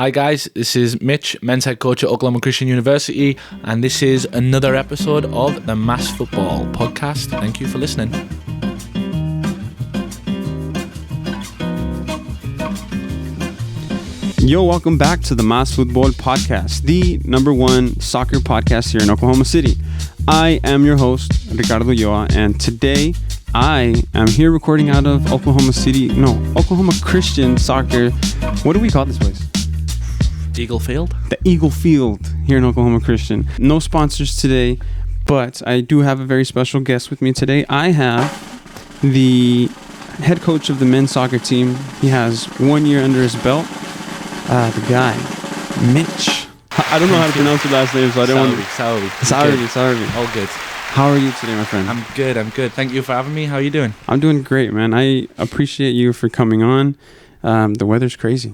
Hi guys, this is Mitch, men's head coach at Oklahoma Christian University, and this is another episode of the Mas Futbol Podcast. Thank you for listening. Yo, welcome back to the Mas Futbol Podcast, the number one soccer podcast here in Oklahoma City. I am your host, Ricard Ulloa, and today I am here recording out of Oklahoma Christian Soccer. What do we call this place? Eagle Field? The Eagle Field here in Oklahoma Christian. No sponsors today, but I do have a very special guest with me today. I have the head coach of the men's soccer team. He has 1 year under his belt. The guy, Mitch. I don't know how to pronounce your last name, so I don't want to... Sowerby. All good. How are you today, my friend? I'm good. Thank you for having me. How are you doing? I'm doing great, man. I appreciate you for coming on. The weather's crazy.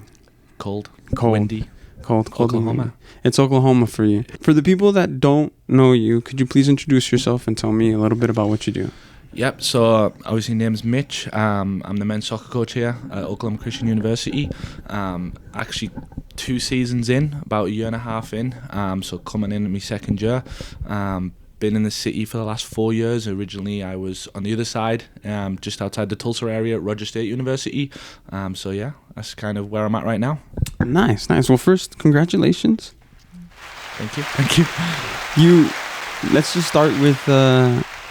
Cold. Windy. Cold. Oklahoma. It's Oklahoma for you. For the people that don't know you, could you please introduce yourself and tell me a little bit about what you do? Yep, so obviously name's Mitch. I'm the men's soccer coach here at Oklahoma Christian University. Actually 2 seasons in, about a year and a half in, so coming in my second year. Been in the city for the last 4 years. Originally I was on the other side, just outside the Tulsa area at Roger State University. So yeah, that's kind of where I'm at right now. Nice. Well, first, congratulations. Thank you. Let's just start with...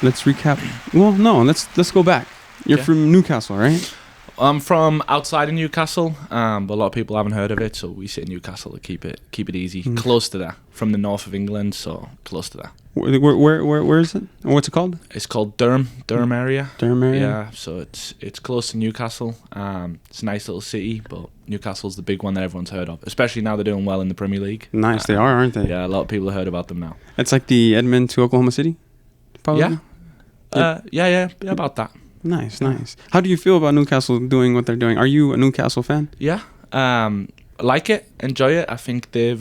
Let's recap. Well, no, let's go back. You're from Newcastle, right? I'm from outside of Newcastle, but a lot of people haven't heard of it, so we say Newcastle to keep it easy. Mm. Close to that, from the north of England, so close to that. Where is it? What's it called? It's called Durham area. Durham area. Yeah, so it's close to Newcastle. It's a nice little city, but Newcastle's the big one that everyone's heard of, especially now th're doing well in the Premier League. Nice, they are, aren't they? Yeah, a lot of people have heard about them now. It's like the Edmond to Oklahoma City, probably. Yeah, about that. Nice. How do you feel about Newcastle doing what they're doing? Are you a Newcastle fan? Yeah, like it, enjoy it. I think they're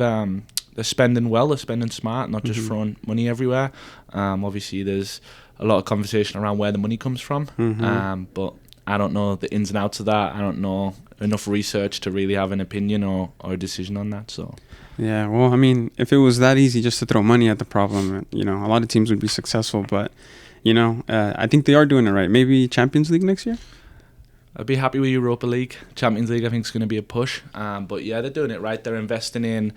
spending well, they're spending smart, not just throwing money everywhere. Obviously, there's a lot of conversation around where the money comes from, but I don't know the ins and outs of that. I don't know enough research to really have an opinion or a decision on that. So. Yeah, well, I mean, if it was that easy just to throw money at the problem, a lot of teams would be successful, but... I think they are doing it right. Maybe Champions League next year? I'd be happy with Europa League. Champions League, I think, is going to be a push. But yeah, they're doing it right. They're investing in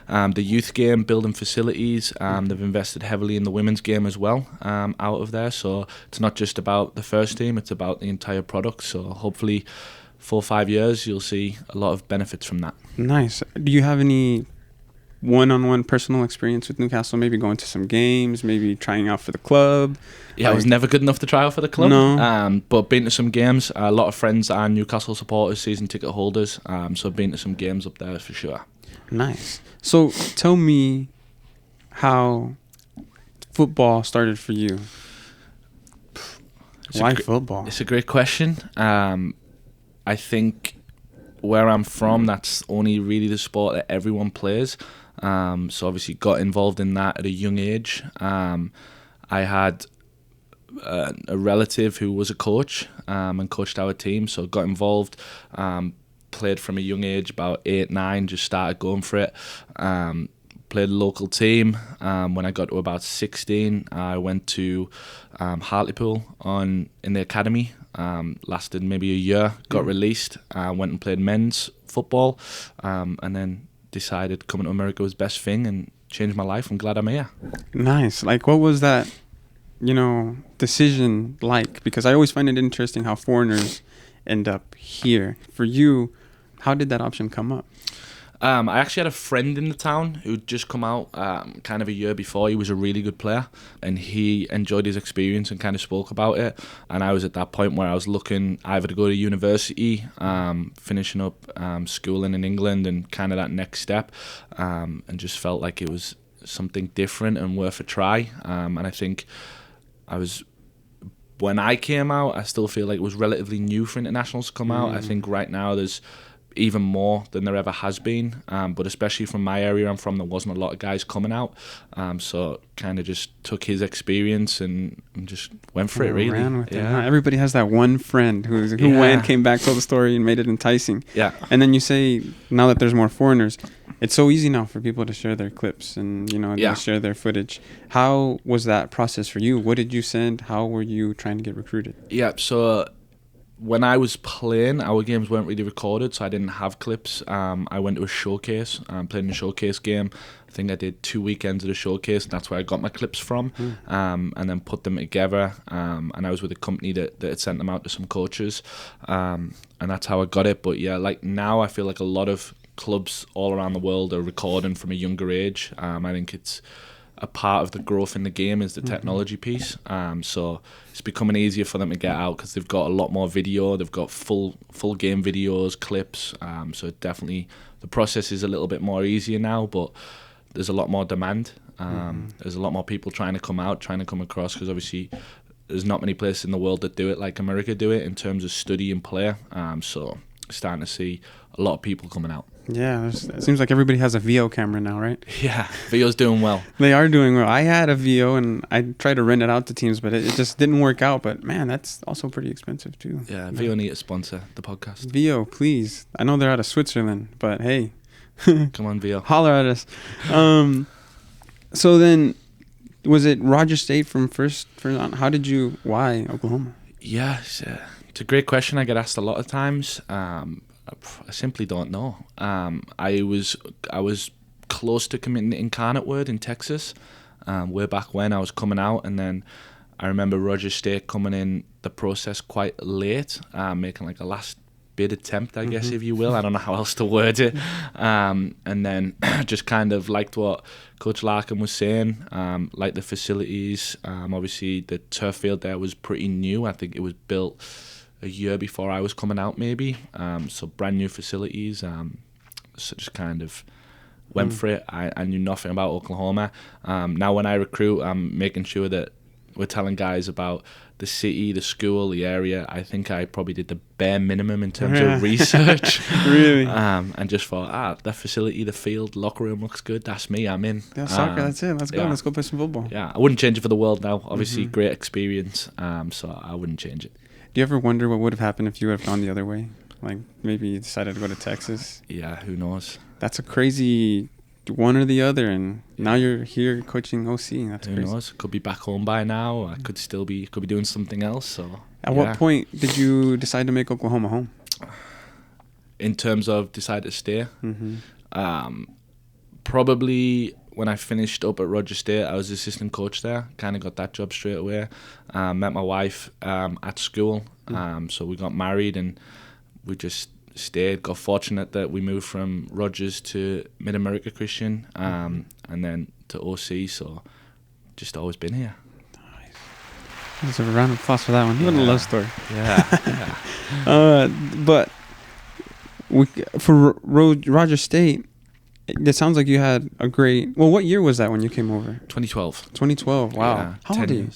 the youth game, building facilities. They've invested heavily in the women's game as well out of there. So it's not just about the first team, it's about the entire product. So hopefully 4 or 5 years, you'll see a lot of benefits from that. Nice. Do you have any one-on-one personal experience with Newcastle, maybe going to some games, maybe trying out for the club? Yeah, I was never good enough to try out for the club. No. But been to some games. A lot of friends are Newcastle supporters, season ticket holders. So I've been to some games up there for sure. Nice. So tell me how football started for you. Why football? It's a great question. I think where I'm from, that's only really the sport that everyone plays. So obviously got involved in that at a young age. I had a relative who was a coach and coached our team, so got involved, played from a young age, about 8, 9, just started going for it. Played a local team. When I got to about 16, I went to Hartlepool in the academy. Lasted maybe a year, got released, went and played men's football, and then decided coming to America was best thing and changed my life. I'm glad I'm here. Nice. Like, what was that, decision like? Because I always find it interesting how foreigners end up here. For you, how did that option come up? I actually had a friend in the town who'd just come out kind of a year before. He was a really good player and he enjoyed his experience and kind of spoke about it. And I was at that point where I was looking either to go to university, finishing up schooling in England and kind of that next step, and just felt like it was something different and worth a try. And I think when I came out, I still feel like it was relatively new for internationals to come out. I think right now there's even more than there ever has been. But especially from my area I'm from, there wasn't a lot of guys coming out. So kind of just took his experience and just went for it, really. Ran with it. Everybody has that one friend who went, came back, told the story, and made it enticing. Yeah. And then you say, now that there's more foreigners, it's so easy now for people to share their clips and, they share their footage. How was that process for you? What did you send? How were you trying to get recruited? Yeah, so when I was playing, our games weren't really recorded, so I didn't have clips. I went to a showcase, played in a showcase game. I think I did 2 weekends at a showcase, and that's where I got my clips from, and then put them together. And I was with a company that had sent them out to some coaches, and that's how I got it. But yeah, like now I feel like a lot of clubs all around the world are recording from a younger age. I think it's a part of the growth in the game is the technology piece. So it's becoming easier for them to get out because they've got a lot more video. They've got full game videos, clips. So definitely the process is a little bit more easier now, but there's a lot more demand. There's a lot more people trying to come out, trying to come across, because obviously there's not many places in the world that do it like America do it in terms of study and play. So starting to see a lot of people coming out. Yeah, it seems like everybody has a VO camera now, right? Yeah, VO's doing well. They are doing well. I had a VO and I tried to rent it out to teams, but it just didn't work out. But man, that's also pretty expensive too. Yeah, VO need to sponsor the podcast. VO, please. I know they're out of Switzerland, but hey. Come on, VO. Holler at us. So then, was it Roger State from first on? Why Oklahoma? Yeah, it's a great question. I get asked a lot of times. I simply don't know. I was close to committing to Incarnate Word in Texas, way back when I was coming out, and then I remember Roger State coming in the process quite late, making like a last bid attempt, I guess, if you will. I don't know how else to word it. And then just kind of liked what Coach Larkin was saying, like the facilities. Obviously, the turf field there was pretty new. I think it was built a year before I was coming out, maybe. So brand new facilities. So just kind of went for it. I knew nothing about Oklahoma. Now when I recruit, I'm making sure that we're telling guys about the city, the school, the area. I think I probably did the bare minimum in terms of research. Really? And just thought, the facility, the field, locker room looks good. That's me. I'm in. Yeah, soccer. That's it. Let's go. Let's go play some football. Yeah, I wouldn't change it for the world now. Obviously, great experience. So I wouldn't change it. Do you ever wonder what would have happened if you would have gone the other way? Like maybe you decided to go to Texas? Yeah, who knows? That's a crazy one or the other, and now you're here coaching OC. That's who crazy. Knows? Could be back home by now. I could be doing something else. So at what point did you decide to make Oklahoma home? In terms of decide to stay, probably when I finished up at Roger State, I was assistant coach there. Kind of got that job straight away. Met my wife at school, so we got married and we just stayed. Got fortunate that we moved from Rogers to Mid America Christian, and then to OC. So just always been here. Nice. Let's have a round of applause for that one. What a love story. Yeah. But for Roger State, it sounds like you had a great... Well, what year was that when you came over? 2012. 2012, wow. Yeah, how old are you?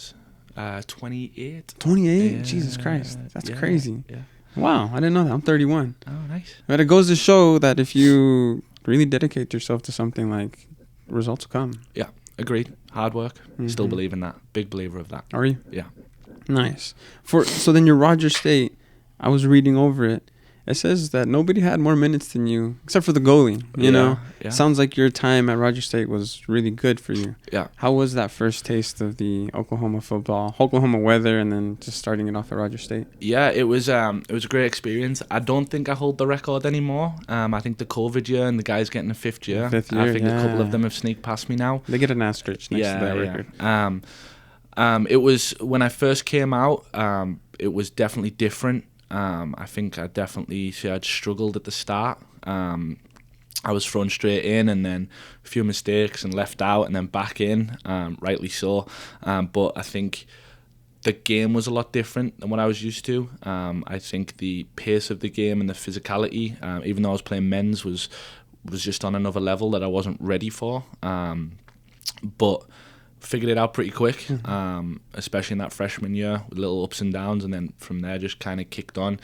28. 28? Yeah, Jesus Christ. That's yeah, crazy. Yeah. Wow, I didn't know that. I'm 31. Oh, nice. But it goes to show that if you really dedicate yourself to something, like, results will come. Yeah, agreed. Hard work. Still believe in that. Big believer of that. Are you? Yeah. Nice. So then your Roger State, I was reading over it. It says that nobody had more minutes than you, except for the goalie, you know? Yeah. Sounds like your time at Roger State was really good for you. Yeah. How was that first taste of the Oklahoma football, Oklahoma weather, and then just starting it off at Roger State? Yeah, it was a great experience. I don't think I hold the record anymore. I think the COVID year and the guys getting a fifth year. I think a couple of them have sneaked past me now. They get an asterisk next to that record. It was, when I first came out, it was definitely different. I think I'd struggled at the start. I was thrown straight in and then a few mistakes and left out and then back in, rightly so. But I think the game was a lot different than what I was used to. I think the pace of the game and the physicality, even though I was playing men's, was just on another level that I wasn't ready for. But figured it out pretty quick, especially in that freshman year with little ups and downs, and then from there just kind of kicked on.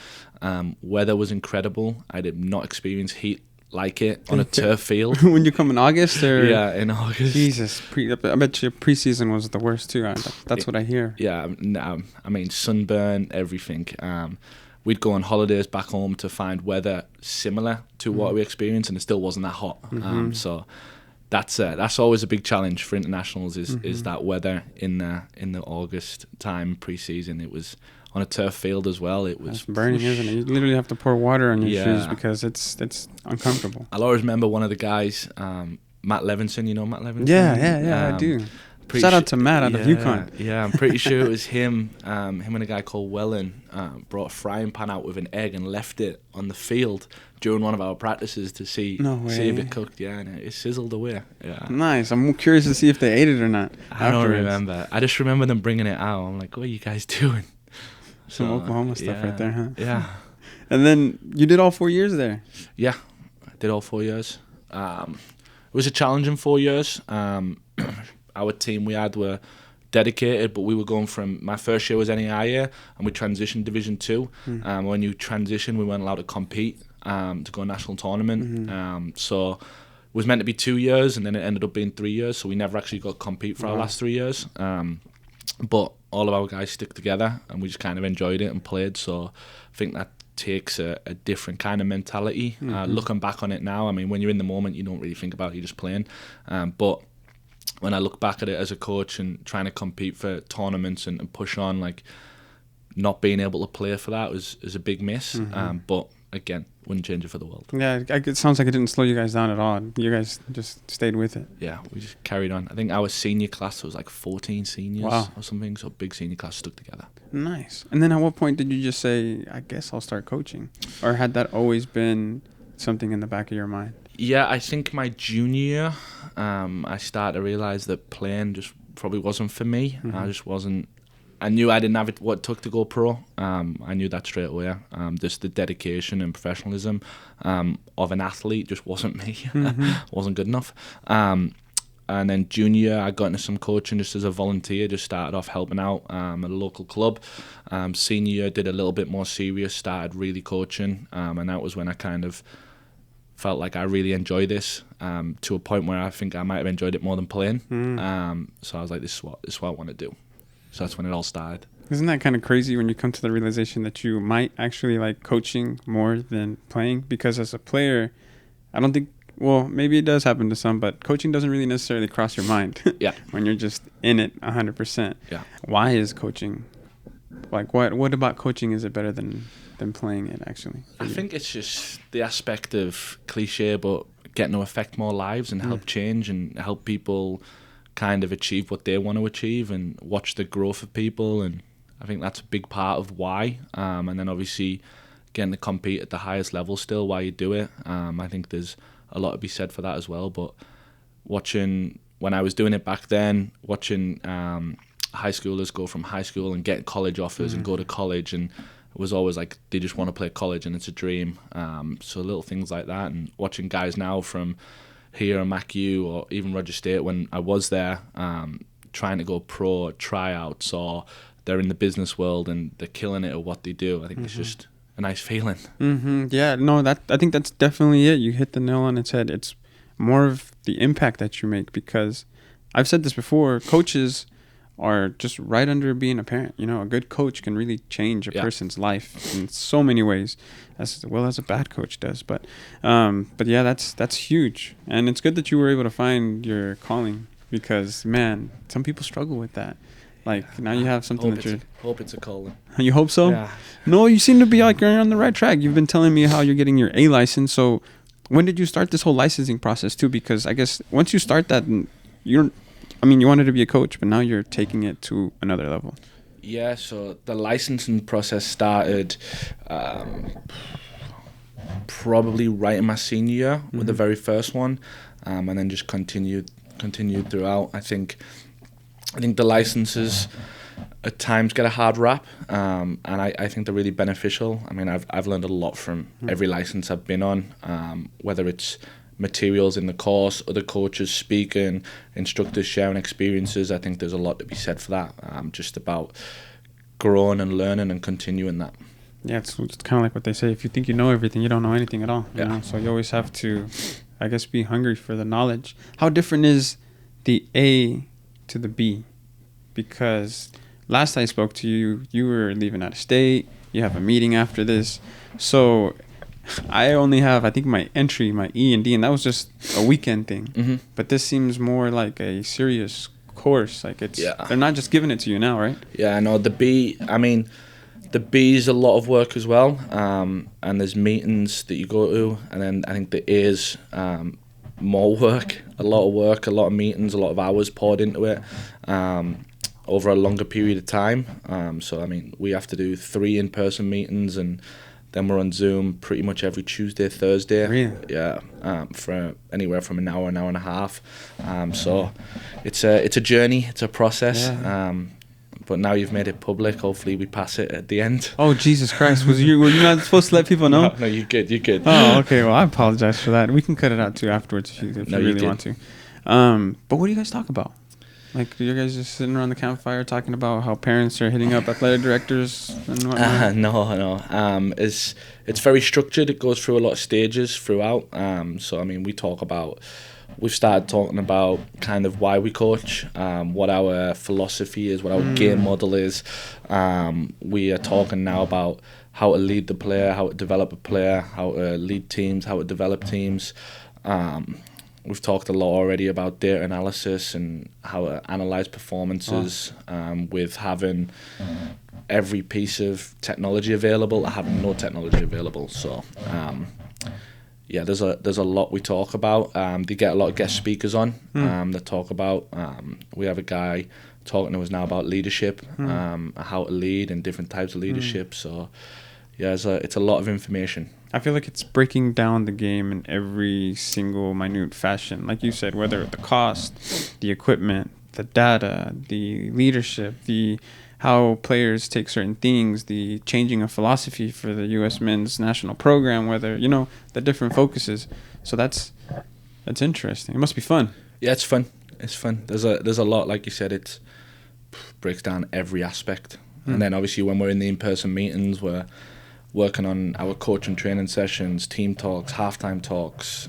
Weather was incredible. I did not experience heat like it on a turf field. When you come in August? Or? Yeah, in August. Jesus, I bet your preseason was the worst too. That's what I hear. Yeah, I mean, sunburn, everything. We'd go on holidays back home to find weather similar to what we experienced, and it still wasn't that hot. So that's always a big challenge for internationals is that weather in the August time pre-season. It was on a turf field as well. It was burning, isn't it? You literally have to pour water on your shoes because it's uncomfortable. I'll always remember one of the guys, Matt Levinson. You know Matt Levinson? Yeah, I do. Shout out to Matt out of UConn. Yeah, I'm pretty sure it was him. Him and a guy called Wellen brought a frying pan out with an egg and left it on the field during one of our practices to see if it cooked. Yeah, and it sizzled away. Yeah. Nice. I'm curious to see if they ate it or not. I don't remember. I just remember them bringing it out. I'm like, what are you guys doing? Some Oklahoma stuff right there, huh? Yeah. And then you did all 4 years there. Yeah, I did all 4 years. It was a challenging 4 years. Our team we had were dedicated, but we were going from, my first year was NAI year, and we transitioned Division 2. When you transition, we weren't allowed to compete to go to national tournament. So it was meant to be 2 years, and then it ended up being 3 years, so we never actually got to compete for our last 3 years. But all of our guys stick together, and we just kind of enjoyed it and played, so I think that takes a different kind of mentality. Looking back on it now, I mean, when you're in the moment, you don't really think about it, you're just playing. But when I look back at it as a coach and trying to compete for tournaments and push on, like, not being able to play for that is a big miss. But again, wouldn't change it for the world. Yeah, it sounds like it didn't slow you guys down at all. You guys just stayed with it. Yeah, we just carried on. I think our senior class was like 14 seniors or something, so big senior class stuck together. Nice. And then at what point did you just say, I guess I'll start coaching? Or had that always been something in the back of your mind? Yeah, I think my junior year, I started to realise that playing just probably wasn't for me. I just wasn't. I knew I didn't have what it took to go pro. I knew that straight away. Just the dedication and professionalism of an athlete just wasn't me. Wasn't good enough. And then junior year, I got into some coaching just as a volunteer. Just started off helping out at a local club. Senior year, did a little bit more serious. Started really coaching, and that was when I kind of felt like I really enjoy this to a point where I think I might have enjoyed it more than playing. So I was like, this is what I want to do. So that's when it all started. Isn't that kind of crazy when you come to the realization that you might actually like coaching more than playing? Because as a player, I don't think, well, maybe it does happen to some, but coaching doesn't really necessarily cross your mind. Yeah. When you're just in it 100%. Yeah. Why is coaching, like what about coaching is it better than playing it actually? I think it's just the aspect of cliche, but getting to affect more lives and help change and help people kind of achieve what they want to achieve and watch the growth of people, and I think that's a big part of why. And then obviously getting to compete at the highest level still while you do it. I think there's a lot to be said for that as well. But watching, when I was doing it back then, watching high schoolers go from high school and get college offers and go to college, and it was always like they just want to play college and it's a dream. So little things like that, and watching guys now from here at MacU or even Roger State when I was there, trying to go pro tryouts, or they're in the business world and they're killing it at what they do. I think it's just a nice feeling. Yeah, no, I think that's definitely it. You hit the nail on its head. It's more of the impact that you make, because I've said this before, coaches are just right under being a parent. You know, a good coach can really change a person's life in so many ways, as well as a bad coach does. But yeah, that's huge, and it's good that you were able to find your calling, because man, some people struggle with that. Like now you have something that hope it's a calling. You hope so? Yeah. No, you seem to be like you're on the right track. You've been telling me how you're getting your A license. So when did you start this whole licensing process too? Because I guess once you start that, you wanted to be a coach, but now you're taking it to another level. Yeah, so the licensing process started probably right in my senior year with the very first one, and then just continued throughout. I think the licenses at times get a hard rap, and I think they're really beneficial. I mean, I've learned a lot from every license I've been on, whether it's materials in the course, other coaches speaking, instructors sharing experiences. I think there's a lot to be said for that. Just about growing and learning and continuing that. Yeah, it's kind of like what they say. If you think you know everything, you don't know anything at all. You know? So you always have to, I guess, be hungry for the knowledge. How different is the A to the B? Because last I spoke to you, you were leaving out of state. You have a meeting after this. So I only have, I think, my entry, my E and D, and that was just a weekend thing. Mm-hmm. But this seems more like a serious course. Like they're not just giving it to you now, right? Yeah, I know. The B, I mean, the B is a lot of work as well, and there's meetings that you go to, and then I think the A is more work, a lot of meetings, a lot of hours poured into it over a longer period of time. So, I mean, we have to do 3 in-person meetings, and then we're on Zoom pretty much every Tuesday, Thursday. Really? Yeah, for anywhere from an hour and a half. So it's a journey, it's a process. Yeah. But now you've made it public. Hopefully we pass it at the end. Oh, Jesus Christ. Were you not supposed to let people know? No, you're good. Oh, okay. Well, I apologize for that. We can cut it out too afterwards if you really want to. But what do you guys talk about? Like, you guys just sitting around the campfire talking about how parents are hitting up athletic directors and whatnot? No. It's very structured. It goes through a lot of stages throughout. So, I mean, we've started talking about kind of why we coach, what our philosophy is, what our game model is. We are talking now about how to lead the player, how to develop a player, how to lead teams, how to develop teams. We've talked a lot already about data analysis and how to analyze performances with having every piece of technology available or having no technology available. So, yeah, there's a lot we talk about. They get a lot of guest speakers on that talk about. We have a guy talking to us now about leadership, how to lead and different types of leadership. So, yeah, it's a lot of information. I feel like it's breaking down the game in every single minute fashion. Like you said, whether the cost, the equipment, the data, the leadership, how players take certain things, the changing of philosophy for the U.S. men's national program, whether, the different focuses. So that's interesting. It must be fun. Yeah, it's fun. There's a lot, like you said, it breaks down every aspect. And then obviously when we're in the in-person meetings, we're working on our coach and training sessions, team talks, halftime talks,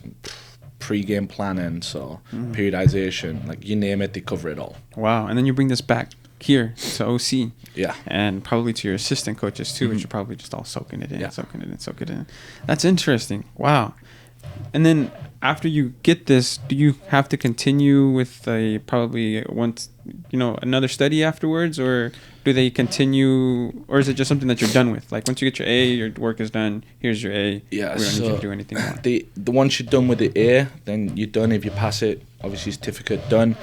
pre-game planning, so periodization, like you name it, they cover it all. Wow. And then you bring this back here to OC. Yeah. And probably to your assistant coaches too, which you're probably just all soaking it in. That's interesting. Wow. And then after you get this, do you have to continue with another study afterwards, or do they continue, or is it just something that you're done with? Like once you get your A, your work is done, here's your A. Yeah, we don't need you to do anything more. The once you're done with the A, then you're done. If you pass it, obviously certificate done.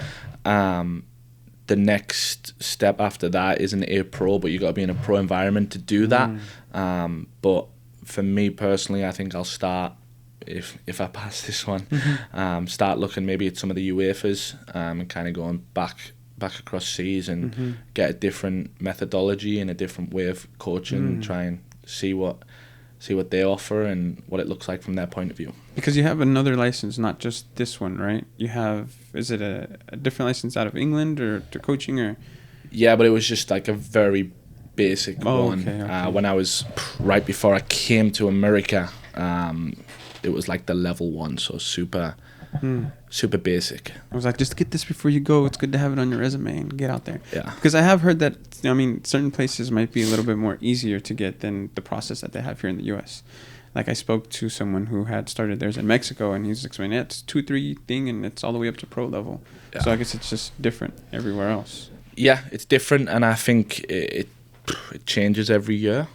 The next step after that is an A Pro, but you got to be in a pro environment to do that. But for me personally, I think I'll start, if I pass this one, start looking maybe at some of the UEFAs and kind of going back across seas and get a different methodology and a different way of coaching, try and see what they offer and what it looks like from their point of view. Because you have another license, not just this one, right? You have, is it a different license out of England or to coaching, or? Yeah, but it was just like a very basic one. Okay. When I was right before I came to America, it was like the level 1, so super basic. I was like, just get this before you go. It's good to have it on your resume and get out there. Yeah. Because I have heard that, certain places might be a little bit more easier to get than the process that they have here in the U.S. Like I spoke to someone who had started theirs in Mexico, and he's explaining, it's 2-3 thing, and it's all the way up to pro level. Yeah. So I guess it's just different everywhere else. Yeah, it's different, and I think it changes every year.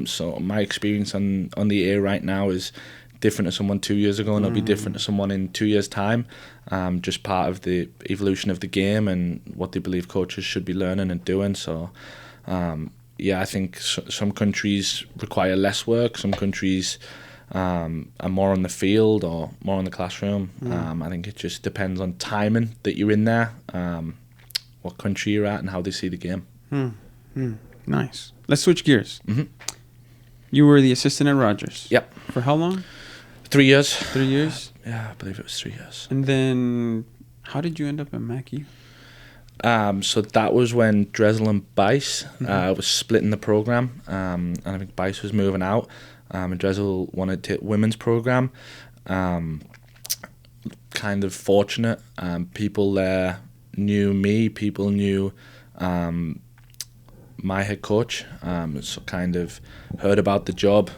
So my experience on the A right now is different to someone 2 years ago, and it'll be different to someone in 2 years' time. Just part of the evolution of the game and what they believe coaches should be learning and doing. So, I think some countries require less work. Some countries are more on the field or more in the classroom. I think it just depends on timing that you're in there, what country you're at, and how they see the game. Nice. Let's switch gears. You were the assistant at Rogers. Yep. For how long? 3 years. 3 years? Yeah, I believe it was 3 years. And then, how did you end up at MacU? So that was when Dressel and Bice was splitting the program, and I think Bice was moving out, and Dressel wanted to take women's program. Kind of fortunate. People there knew me. People knew my head coach. So kind of heard about the job.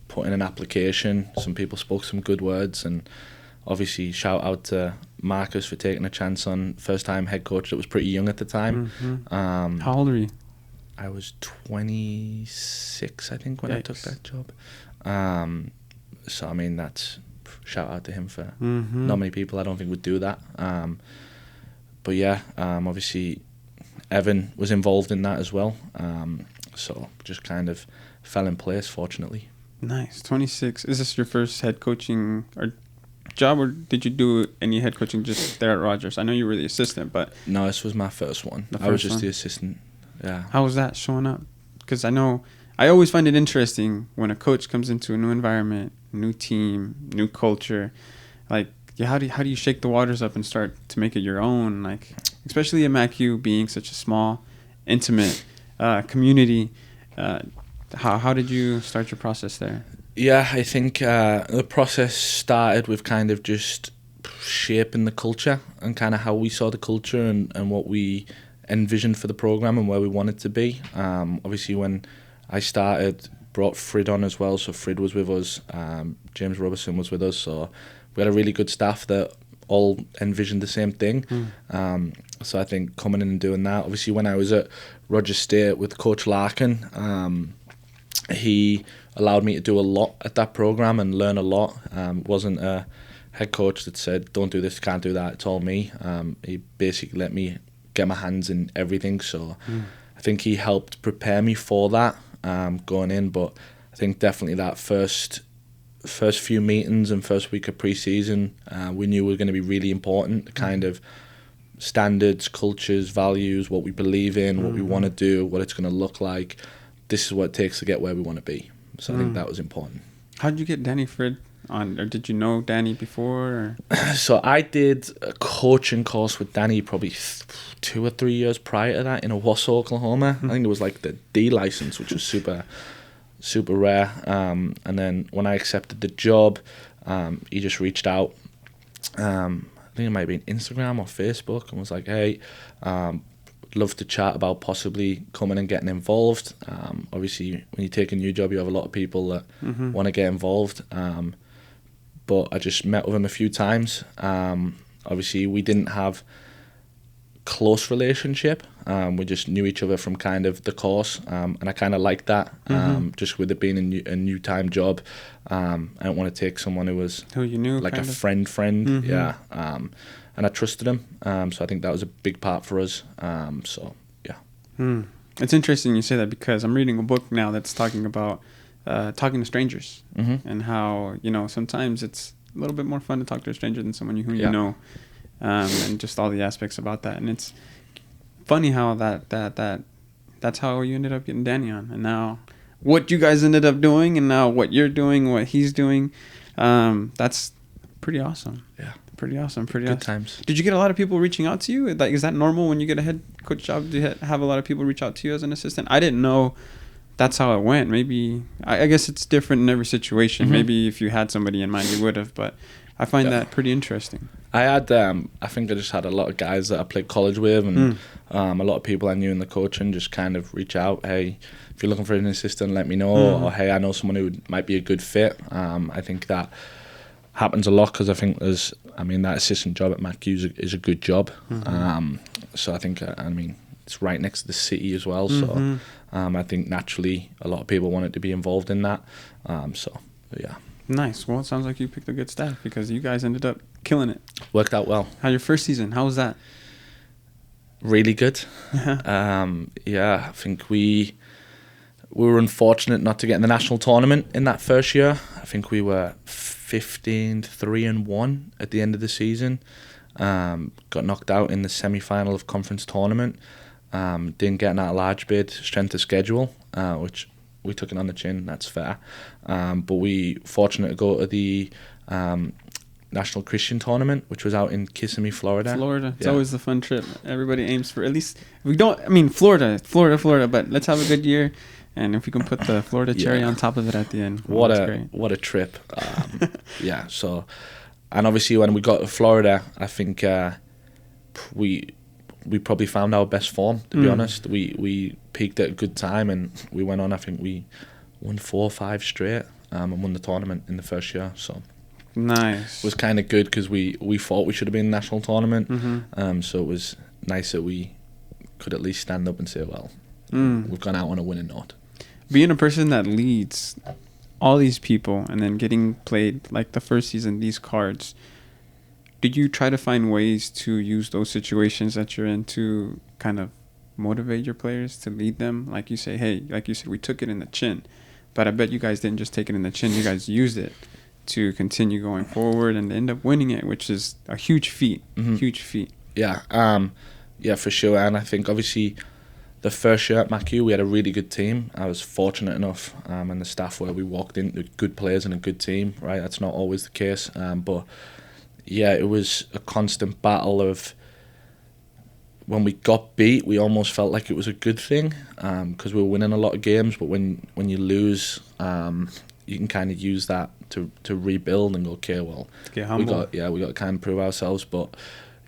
Put in an application. Some people spoke some good words, and obviously shout out to Marcus for taking a chance on first time head coach that was pretty young at the time. How old were you? I was 26, I think, when I took that job. So I mean, that's shout out to him for not many people I don't think would do that. But yeah, obviously Evan was involved in that as well. So just kind of fell in place, fortunately. Nice. 26. Is this your first head coaching job, or did you do any head coaching just there at Rogers? I know you were the assistant, but... No, this was my first one. I was just the assistant. Yeah. How was that showing up? Because I know... I always find it interesting when a coach comes into a new environment, new team, new culture. Like, how do you shake the waters up and start to make it your own? Like, especially at MacU being such a small, intimate community. How did you start your process there? Yeah, I think the process started with kind of just shaping the culture and kind of how we saw the culture and what we envisioned for the program and where we wanted to be. Obviously, when I started, brought Frid on as well, so Frid was with us, James Robertson was with us, so we had a really good staff that all envisioned the same thing. So I think coming in and doing that, obviously when I was at Rogers State with Coach Larkin, he allowed me to do a lot at that program and learn a lot. Wasn't a head coach that said, don't do this, can't do that, it's all me. He basically let me get my hands in everything, so I think he helped prepare me for that going in. But I think definitely that first few meetings and first week of pre-season, we knew were going to be really important. The kind of standards, cultures, values, what we believe in, what we want to do, what it's going to look like. This is what it takes to get where we want to be. So I think that was important. How did you get Danny Frid on, or did you know Danny before? So I did a coaching course with Danny probably 2 or 3 years prior to that in Owasso, Oklahoma. I think it was like the D license, which was super rare. And then when I accepted the job, he just reached out. I think it might have been Instagram or Facebook, and was like, hey, love to chat about possibly coming and getting involved. Obviously, when you take a new job, you have a lot of people that want to get involved. But I just met with him a few times. Obviously, we didn't have close relationship. We just knew each other from kind of the course, and I kind of liked that. Just with it being a new time job, I don't want to take someone who you knew, like a friend. Yeah. And I trusted him, so I think that was a big part for us. So yeah. It's interesting you say that, because I'm reading a book now that's talking about talking to strangers and how, sometimes it's a little bit more fun to talk to a stranger than someone who you know, and just all the aspects about that. And it's funny how that's how you ended up getting Danny on, and now what you guys ended up doing, and now what you're doing, what he's doing. That's pretty awesome. Yeah. Pretty awesome. Good times. Did you get a lot of people reaching out to you? Like, is that normal when you get a head coach job? Do you have a lot of people reach out to you as an assistant? I didn't know that's how it went. Maybe I guess it's different in every situation. Maybe if you had somebody in mind, you would have. But I find that pretty interesting. I had, I think I just had a lot of guys that I played college with, and a lot of people I knew in the coaching just kind of reach out. Hey, if you're looking for an assistant, let me know. Or hey, I know someone who might be a good fit. I think that happens a lot, because I think that assistant job at MacU is a good job. So I think, it's right next to the city as well. So I think naturally a lot of people wanted to be involved in that. So yeah. Nice. Well, it sounds like you picked a good staff, because you guys ended up killing it. Worked out well. How your first season? How was that? Really good. I think we were unfortunate not to get in the national tournament in that first year. I think we were 15-3-1 at the end of the season. Got knocked out in the semi-final of conference tournament. Didn't get in that large bid, strength of schedule, which we took it on the chin. That's fair. But we fortunate to go to the National Christian Tournament, which was out in Kissimmee, Florida. It's always the fun trip. Everybody aims for at least, if we don't, I mean, Florida, but let's have a good year. And if we can put the Florida cherry on top of it at the end, what a trip. So, and obviously when we got to Florida, I think we probably found our best form, to be honest. We peaked at a good time, and we went on, I think we won 4 or 5 straight and won the tournament in the first year. So nice. It was kind of good because we thought we should have been in the national tournament. So it was nice that we could at least stand up and say, well, we've gone out on a winning note. Being a person that leads all these people and then getting played like the first season, these cards, did you try to find ways to use those situations that you're in to kind of motivate your players to lead them? Like you say, hey, like you said, we took it in the chin, but I bet you guys didn't just take it in the chin. You guys used it to continue going forward and end up winning it, which is a huge feat. Huge feat. Yeah, for sure. And I think obviously the first year at MacU, we had a really good team. I was fortunate enough, and the staff where we walked into good players and a good team, right? That's not always the case. But yeah, it was a constant battle of, when we got beat, we almost felt like it was a good thing because we were winning a lot of games. But when you lose, you can kind of use that to rebuild and go, okay, well, we got to kind of prove ourselves. But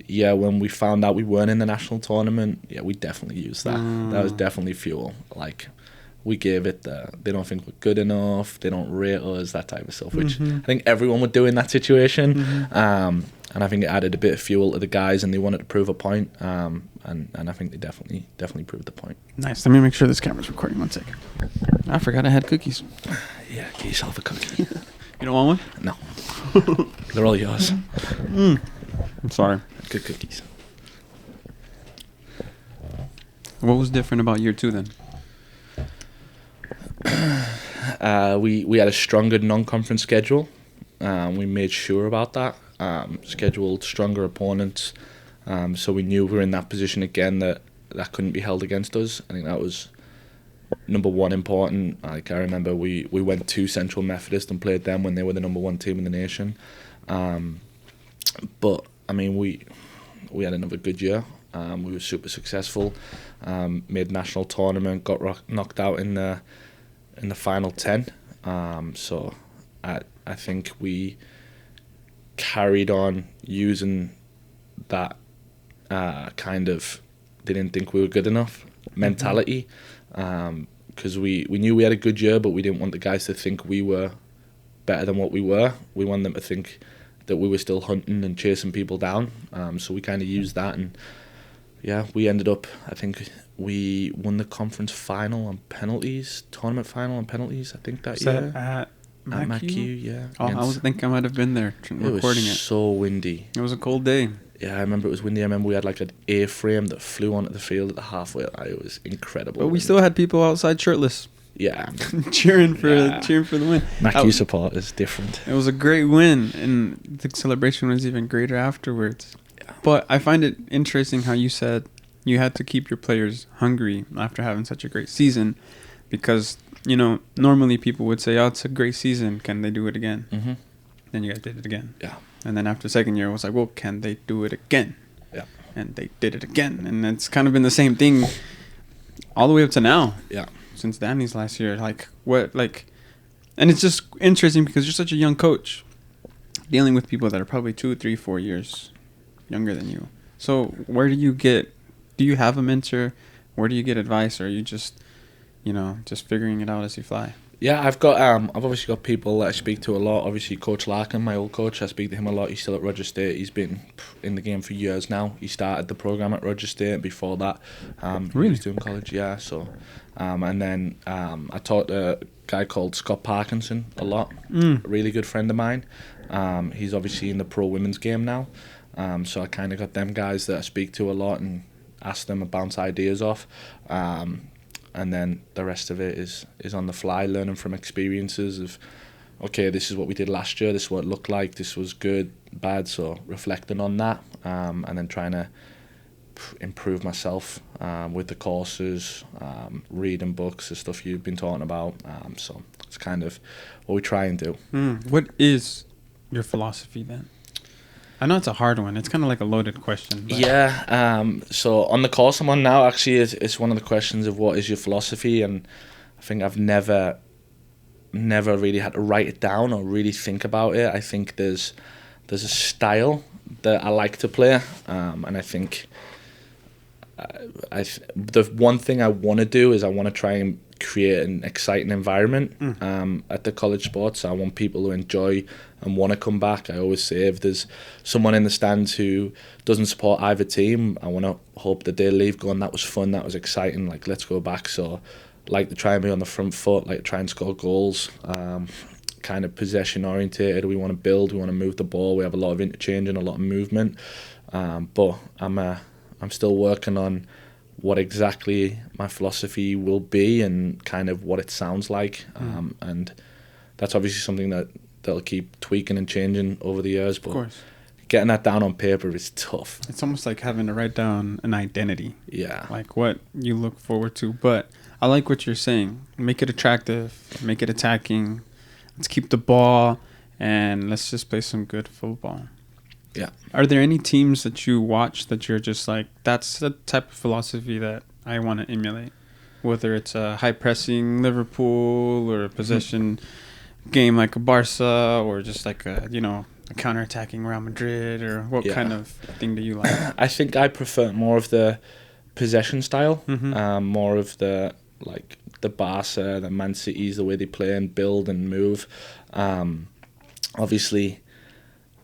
yeah, when we found out we weren't in the national tournament, yeah, we definitely used that. That was definitely fuel. Like, we gave it they don't think we're good enough, they don't rate us, that type of stuff, which I think everyone would do in that situation. And I think it added a bit of fuel to the guys, and they wanted to prove a point. And I think they definitely proved the point. Nice. Let me make sure this camera's recording. 1 second. I forgot I had cookies. Yeah, get yourself a cookie. You don't want one? No. They're all yours. I'm sorry. Good cookies. What was different about year 2 then? We had a stronger non-conference schedule. We made sure about that. Scheduled stronger opponents. So we knew we were in that position again that couldn't be held against us. I think that was number one important. Like, I remember we went to Central Methodist and played them when they were the number 1 team in the nation. But I mean, we had another good year. We were super successful. Made national tournament. Got knocked out in the final 10. So I think we carried on using that kind of didn't think we were good enough mentality, because we knew we had a good year, but we didn't want the guys to think we were better than what we were. We wanted them to think that we were still hunting and chasing people down. So we kind of used that, and yeah, we ended up, I think we won the conference final on penalties, tournament final on penalties, I think that year. At MacU, yeah. Oh, I think I might have been there recording it. It was so windy. It was a cold day. Yeah, I remember it was windy. I remember we had like an A-frame that flew onto the field at the halfway. It was incredible. But we still had people outside shirtless. Yeah. cheering for the win. MacU support is different. It was a great win, and the celebration was even greater afterwards. Yeah. But I find it interesting how you said you had to keep your players hungry after having such a great season, because, you know, normally people would say, oh, it's a great season, can they do it again? Mm-hmm. Then you guys did it again. Yeah. And then after the second year, it was like, well, can they do it again? Yeah. And they did it again. And it's kind of been the same thing all the way up to now. Yeah. Since Danny's last year. And it's just interesting because you're such a young coach, dealing with people that are probably 2, 3, 4 years younger than you. So where do you have a mentor? Where do you get advice? Or are you just figuring it out as you fly? Yeah, I've obviously got people that I speak to a lot. Obviously, Coach Larkin, my old coach, I speak to him a lot. He's still at Roger State. He's been in the game for years now. He started the program at Roger State. Before that, really? He was doing college. Yeah, so, and then I taught a guy called Scott Parkinson a lot. A really good friend of mine. He's obviously in the pro women's game now. So I kind of got them guys that I speak to a lot and ask them to bounce ideas off. And then the rest of it is on the fly, learning from experiences of, okay, this is what we did last year, this is what it looked like, this was good, bad, so reflecting on that, and then trying to improve myself with the courses, reading books, the stuff you've been talking about. So it's kind of what we try and do. What is your philosophy then? I know it's a hard one. It's kind of like a loaded question. But. Yeah. So on the course I'm on now, actually, it's one of the questions of what is your philosophy, and I think I've never really had to write it down or really think about it. I think there's a style that I like to play, and I think the one thing I want to do is I want to try and create an exciting environment at the college sports. I want people to enjoy and want to come back. I always say if there's someone in the stands who doesn't support either team, I want to hope that they leave going, that was fun, that was exciting, like let's go back. So like to try and be on the front foot, like try and score goals, kind of possession orientated. We want to build, we want to move the ball, we have a lot of interchange and a lot of movement, but I'm still working on what exactly my philosophy will be and kind of what it sounds like, and that's obviously something that'll keep tweaking and changing over the years, but of course, getting that down on paper is tough. It's almost like having to write down an identity, like what you look forward to. But I like what you're saying. Make it attractive, make it attacking. Let's keep the ball, and let's just play some good football. Yeah. Are there any teams that you watch that you're just like, that's the type of philosophy that I want to emulate? Whether it's a high-pressing Liverpool or a possession game like a Barca, or just like a counter-attacking Real Madrid, or what kind of thing do you like? I think I prefer more of the possession style, more of the Barca, the Man Cities, the way they play and build and move. Obviously,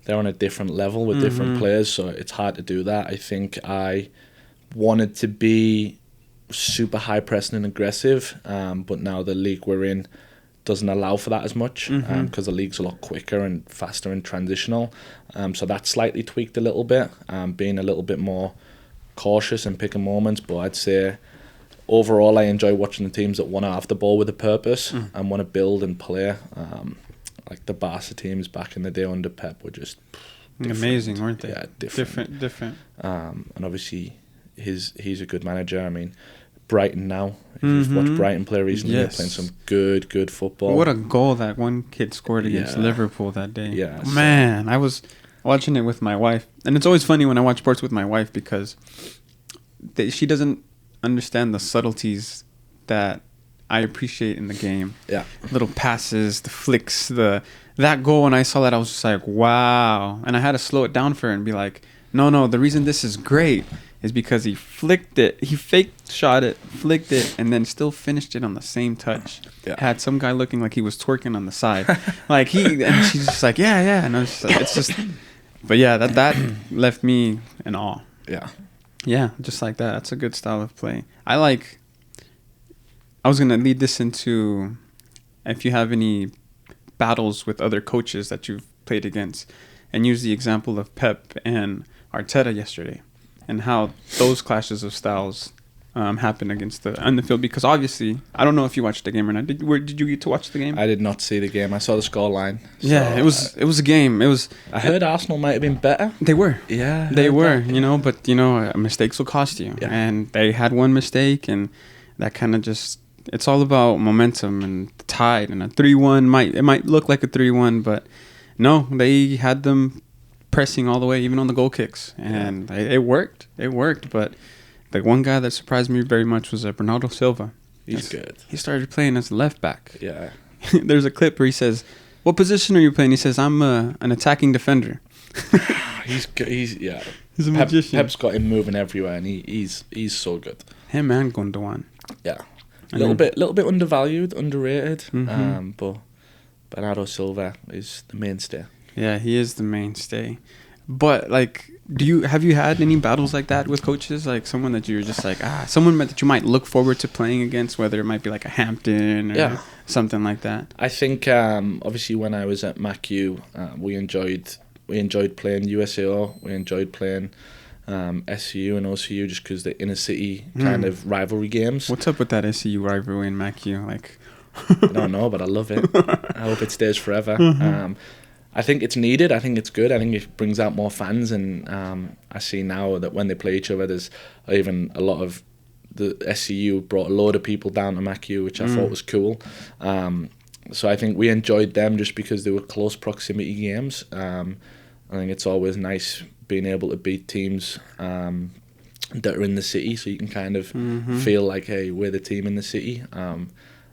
they're on a different level with different players, so it's hard to do that. I think I wanted to be super high pressing and aggressive, but now the league we're in doesn't allow for that as much, because the league's a lot quicker and faster and transitional. So that's slightly tweaked a little bit, being a little bit more cautious and picking moments. But I'd say overall I enjoy watching the teams that want to have the ball with a purpose and want to build and play. Like the Barca teams back in the day under Pep were just amazing, weren't they? Yeah, different. And obviously he's a good manager. I mean, Brighton now, if you've watched Brighton play recently, they're playing some good football. What a goal that one kid scored against Liverpool that day. Yeah, man, I was watching it with my wife, and it's always funny when I watch sports with my wife because she doesn't understand the subtleties that I appreciate in the game. Yeah. Little passes, the flicks, that goal, when I saw that, I was just like, wow. And I had to slow it down for her and be like, no, the reason this is great is because he flicked it. He faked shot it, flicked it, and then still finished it on the same touch. Yeah. Had some guy looking like he was twerking on the side. and she's just like, yeah. And I was just like, it's just, but yeah, that left me in awe. Yeah. Yeah, just like that. That's a good style of play. I was going to lead this into if you have any battles with other coaches that you've played against, and use the example of Pep and Arteta yesterday and how those clashes of styles happen on the field. Because obviously, I don't know if you watched the game or not. Did you get to watch the game? I did not see the game. I saw the scoreline. Yeah, it was a game. I heard Arsenal might have been better. They were. Yeah. They were, but mistakes will cost you. Yeah. And they had one mistake, and that kind of just, it's all about momentum and the tide, and a 3-1 might look like a 3-1, but no, they had them pressing all the way, even on the goal kicks, and it worked. But the one guy that surprised me very much was Bernardo Silva. He's good. He started playing as left back. Yeah. There's a clip where he says, "What position are you playing?" He says, "I'm an attacking defender." He's good. He's a magician. Pep's got him moving everywhere, and he's so good. Him and Gundogan. Yeah. A little bit undervalued, underrated. But Bernardo Silva is the mainstay. Yeah, he is the mainstay. But have you had any battles like that with coaches? Like someone that you're just like, someone that you might look forward to playing against, whether it might be like a Hampton or something like that. I think obviously when I was at MacU, we enjoyed playing USAO. We enjoyed playing SCU and OCU just because the inner city kind of rivalry games. What's up with that SCU rivalry in MacU? I don't know, but I love it. I hope it stays forever. I think it's needed. I think it's good. I think it brings out more fans, and I see now that when they play each other, there's even a lot of the SCU brought a load of people down to MacU, which I thought was cool. So I think we enjoyed them just because they were close proximity games. I think it's always nice being able to beat teams that are in the city, so you can kind of feel like, hey, we're the team in the city.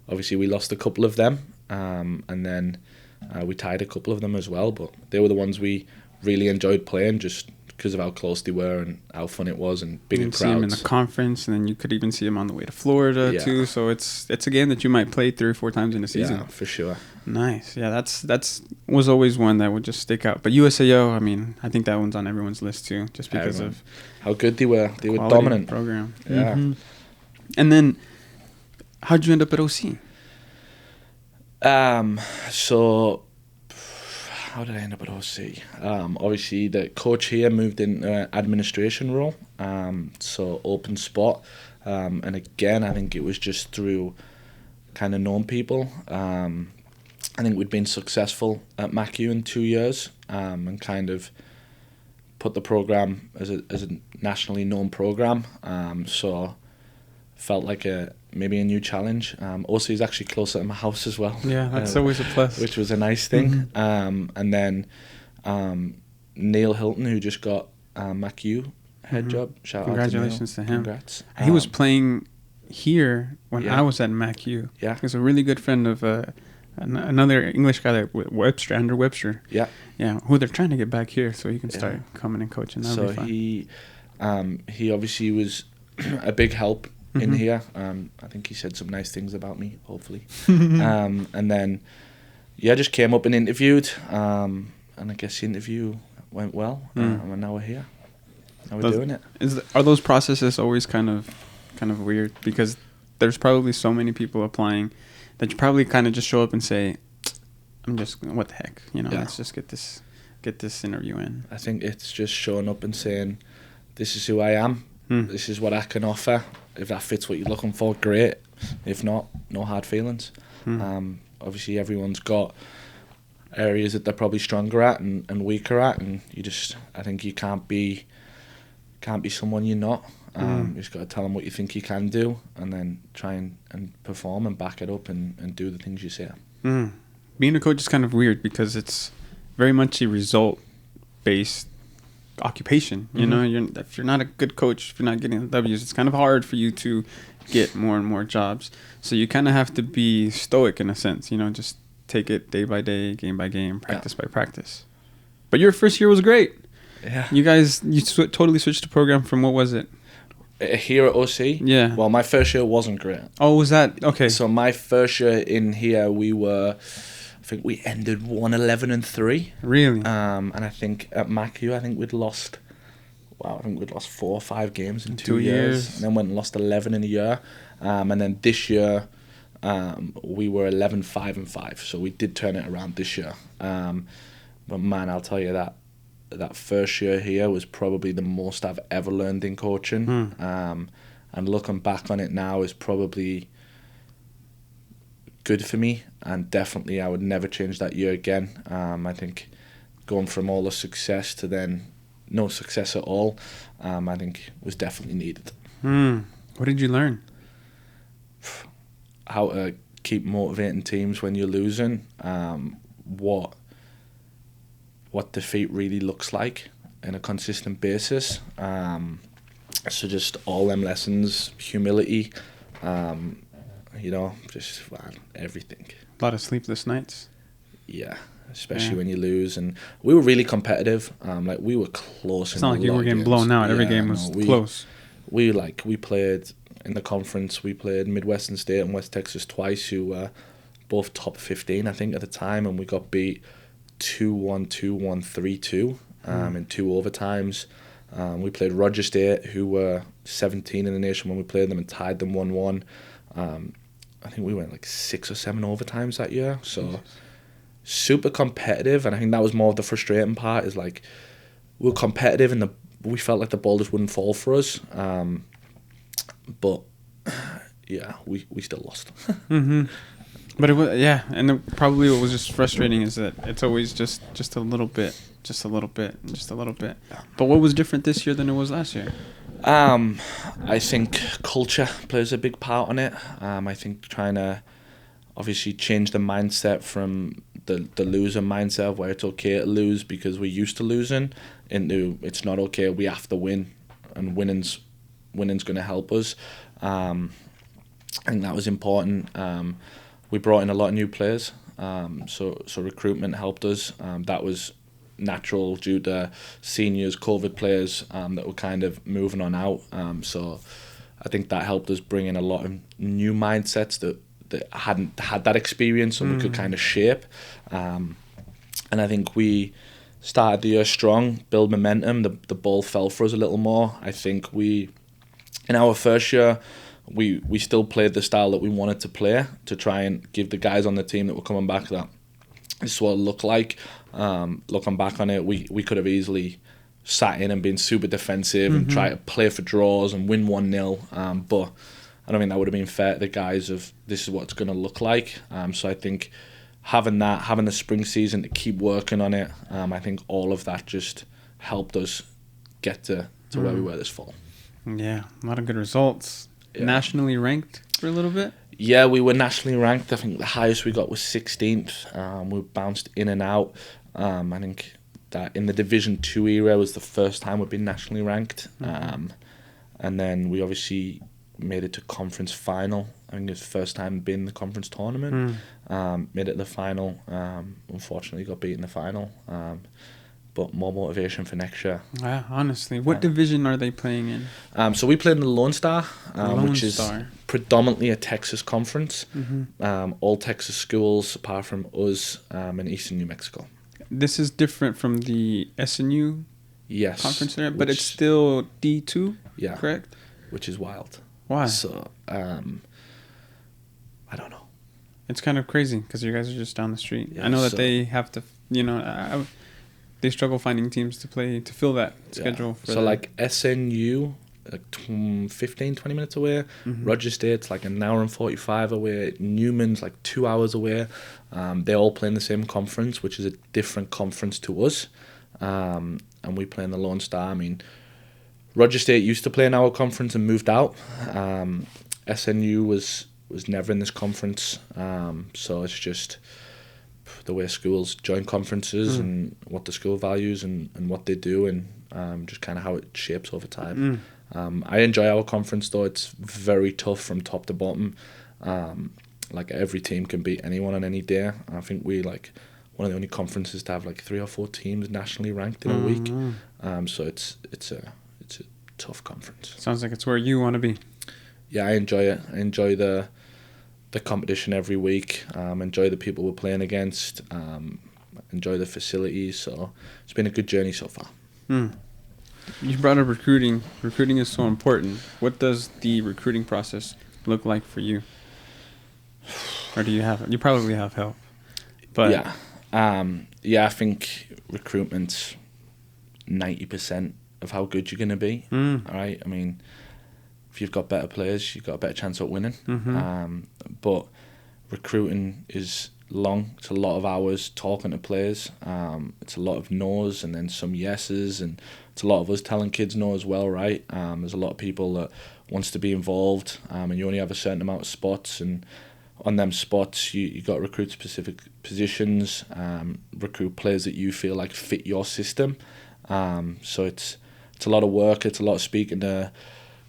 Obviously, we lost a couple of them, and then we tied a couple of them as well, but they were the ones we really enjoyed playing just because of how close they were and how fun it was and big crowds. You see them in the conference, and then you could even see them on the way to Florida too. So it's a game that you might play 3 or 4 times in a season. Yeah, for sure. Nice. Yeah, that's was always one that would just stick out. But USAO, I mean, I think that one's on everyone's list too, just because of how good they were. They were dominant. Program. Yeah. Mm-hmm. And then, how'd you end up at OC? So, how did I end up at OC? Obviously, the coach here moved into an administration role, so open spot. And again, I think it was just through kind of known people. I think we'd been successful at MacU in 2 years, and kind of put the program as a nationally known program. So felt like maybe a new challenge. OC is actually closer to my house as well. Yeah, that's always a plus. Which was a nice thing. And then Neil Hilton, who just got MacU head job. Shout Congratulations out to him. Congrats. He was playing here when I was at MacU. Yeah. He was a really good friend of another English guy, that Andrew Webster. Yeah. Yeah, who they're trying to get back here so he can start coming and coaching. That'd be fun. He obviously was a big help in here. I think he said some nice things about me, hopefully. And then, just came up and interviewed. And I guess the interview went well. And now we're here. Now we're doing it. Are those processes always kind of weird? Because there's probably so many people applying that you probably kind of just show up and say, I'm just, what the heck? Let's just get this interview in. I think it's just showing up and saying, this is who I am. This is what I can offer. If that fits what you're looking for, great. If not, no hard feelings. Obviously, everyone's got areas that they're probably stronger at and weaker at, and I think you can't be someone you're not. You just got to tell them what you think you can do, and then try and perform and back it up and do the things you say. Being a coach is kind of weird because it's very much a result-based occupation. If you're not a good coach, if you're not getting the W's, it's kind of hard for you to get more and more jobs. So you kind of have to be stoic in a sense, just take it day by day, game by game, practice by practice. But your first year was great. Yeah. You guys, totally switched the program from, what was it? Here at OC? Yeah. Well, my first year wasn't great. Oh, was that? Okay. So my first year in here, I think we ended 1-11-3. Really? And I think at MacU, we'd lost 4 or 5 games in 2 years. And then went and lost 11 in a year. And then this year, we were 11-5-5. So we did turn it around this year. But man, I'll tell you that first year here was probably the most I've ever learned in coaching. And looking back on it now is probably good for me, and definitely I would never change that year again. I think going from all the success to then no success at all, I think was definitely needed. What did you learn? How to keep motivating teams when you're losing, what defeat really looks like on a consistent basis. So just all them lessons, humility, just everything. A lot of sleepless nights. Yeah, especially when you lose. And we were really competitive. We were close. It's not like you were getting blown out. Every game was close. We played in the conference. We played Midwestern State and West Texas twice, who were both top 15, I think, at the time, and we got beat 2-1, 2-1, 3-2 in 2 overtimes. We played Roger State, who were 17 in the nation when we played them, and tied them 1-1. I think we went 6 or 7 overtimes that year. So super competitive, and I think that was more of the frustrating part. Is we were competitive, and we felt like the ball just wouldn't fall for us. But we still lost. But it was, and probably what was just frustrating is that it's always just a little bit. But what was different this year than it was last year? I think culture plays a big part on it. I think trying to obviously change the mindset from the loser mindset where it's okay to lose because we're used to losing into it's not okay, we have to win, and winning's going to help us. I think that was important. We brought in a lot of new players, so recruitment helped us. That was natural due to seniors, COVID players that were kind of moving on out. So I think that helped us bring in a lot of new mindsets that hadn't had that experience, and we could kind of shape. And I think we started the year strong, build momentum. The ball fell for us a little more. I think in our first year, we still played the style that we wanted to play to try and give the guys on the team that were coming back that this is what it looked like. Looking back on it, we could have easily sat in and been super defensive and try to play for draws and win 1-0. But I don't think that would have been fair to the guys of this is what it's going to look like. So I think having the spring season to keep working on it, I think all of that just helped us get to where we were this fall. Yeah, a lot of good results. Yeah. Nationally ranked for a little bit? Yeah, we were nationally ranked. I think the highest we got was 16th. We bounced in and out. I think that in the Division 2 era was the first time we've been nationally ranked. And then we obviously made it to conference final. I think it was the first time being in the conference tournament. Made it to the final. Unfortunately got beat in the final. But more motivation for next year. Honestly, what division are they playing in? So we played in the Lone Star, which is predominantly a Texas conference. All Texas schools apart from us in Eastern New Mexico. This is different from the SNU conference there, but it's still D2, correct? Which is wild. Why? So, I don't know. It's kind of crazy because you guys are just down the street. Yeah, I know that they have to, they struggle finding teams to fill that schedule. So like SNU, like 15, 20 minutes away. Roger State's like an hour and 45 away. Newman's like 2 hours away. They all play in the same conference, which is a different conference to us. And we play in the Lone Star. I mean, Roger State used to play in our conference and moved out. SNU was never in this conference. So it's just the way schools join conferences and what the school values and what they do and just kind of how it shapes over time. I enjoy our conference though. It's very tough from top to bottom. Like every team can beat anyone on any day. I think we like one of the only conferences to have like 3 or 4 teams nationally ranked in a week. So it's a tough conference. Sounds like it's where you want to be. Yeah, I enjoy it. I enjoy the competition every week. Enjoy the people we're playing against. Enjoy the facilities. So it's been a good journey so far. You brought up recruiting. Recruiting is so important. What does the recruiting process look like for you? Or do you probably have help? But I think recruitment's 90% of how good you're going to be. All right. I mean, if you've got better players, you've got a better chance at winning. But recruiting is long. It's a lot of hours talking to players. It's a lot of no's and then some yeses, and it's a lot of us telling kids no as well, right? There's a lot of people that wants to be involved, and you only have a certain amount of spots, and on them spots you got to recruit specific positions, recruit players that you feel like fit your system. So it's a lot of work. It's a lot of speaking to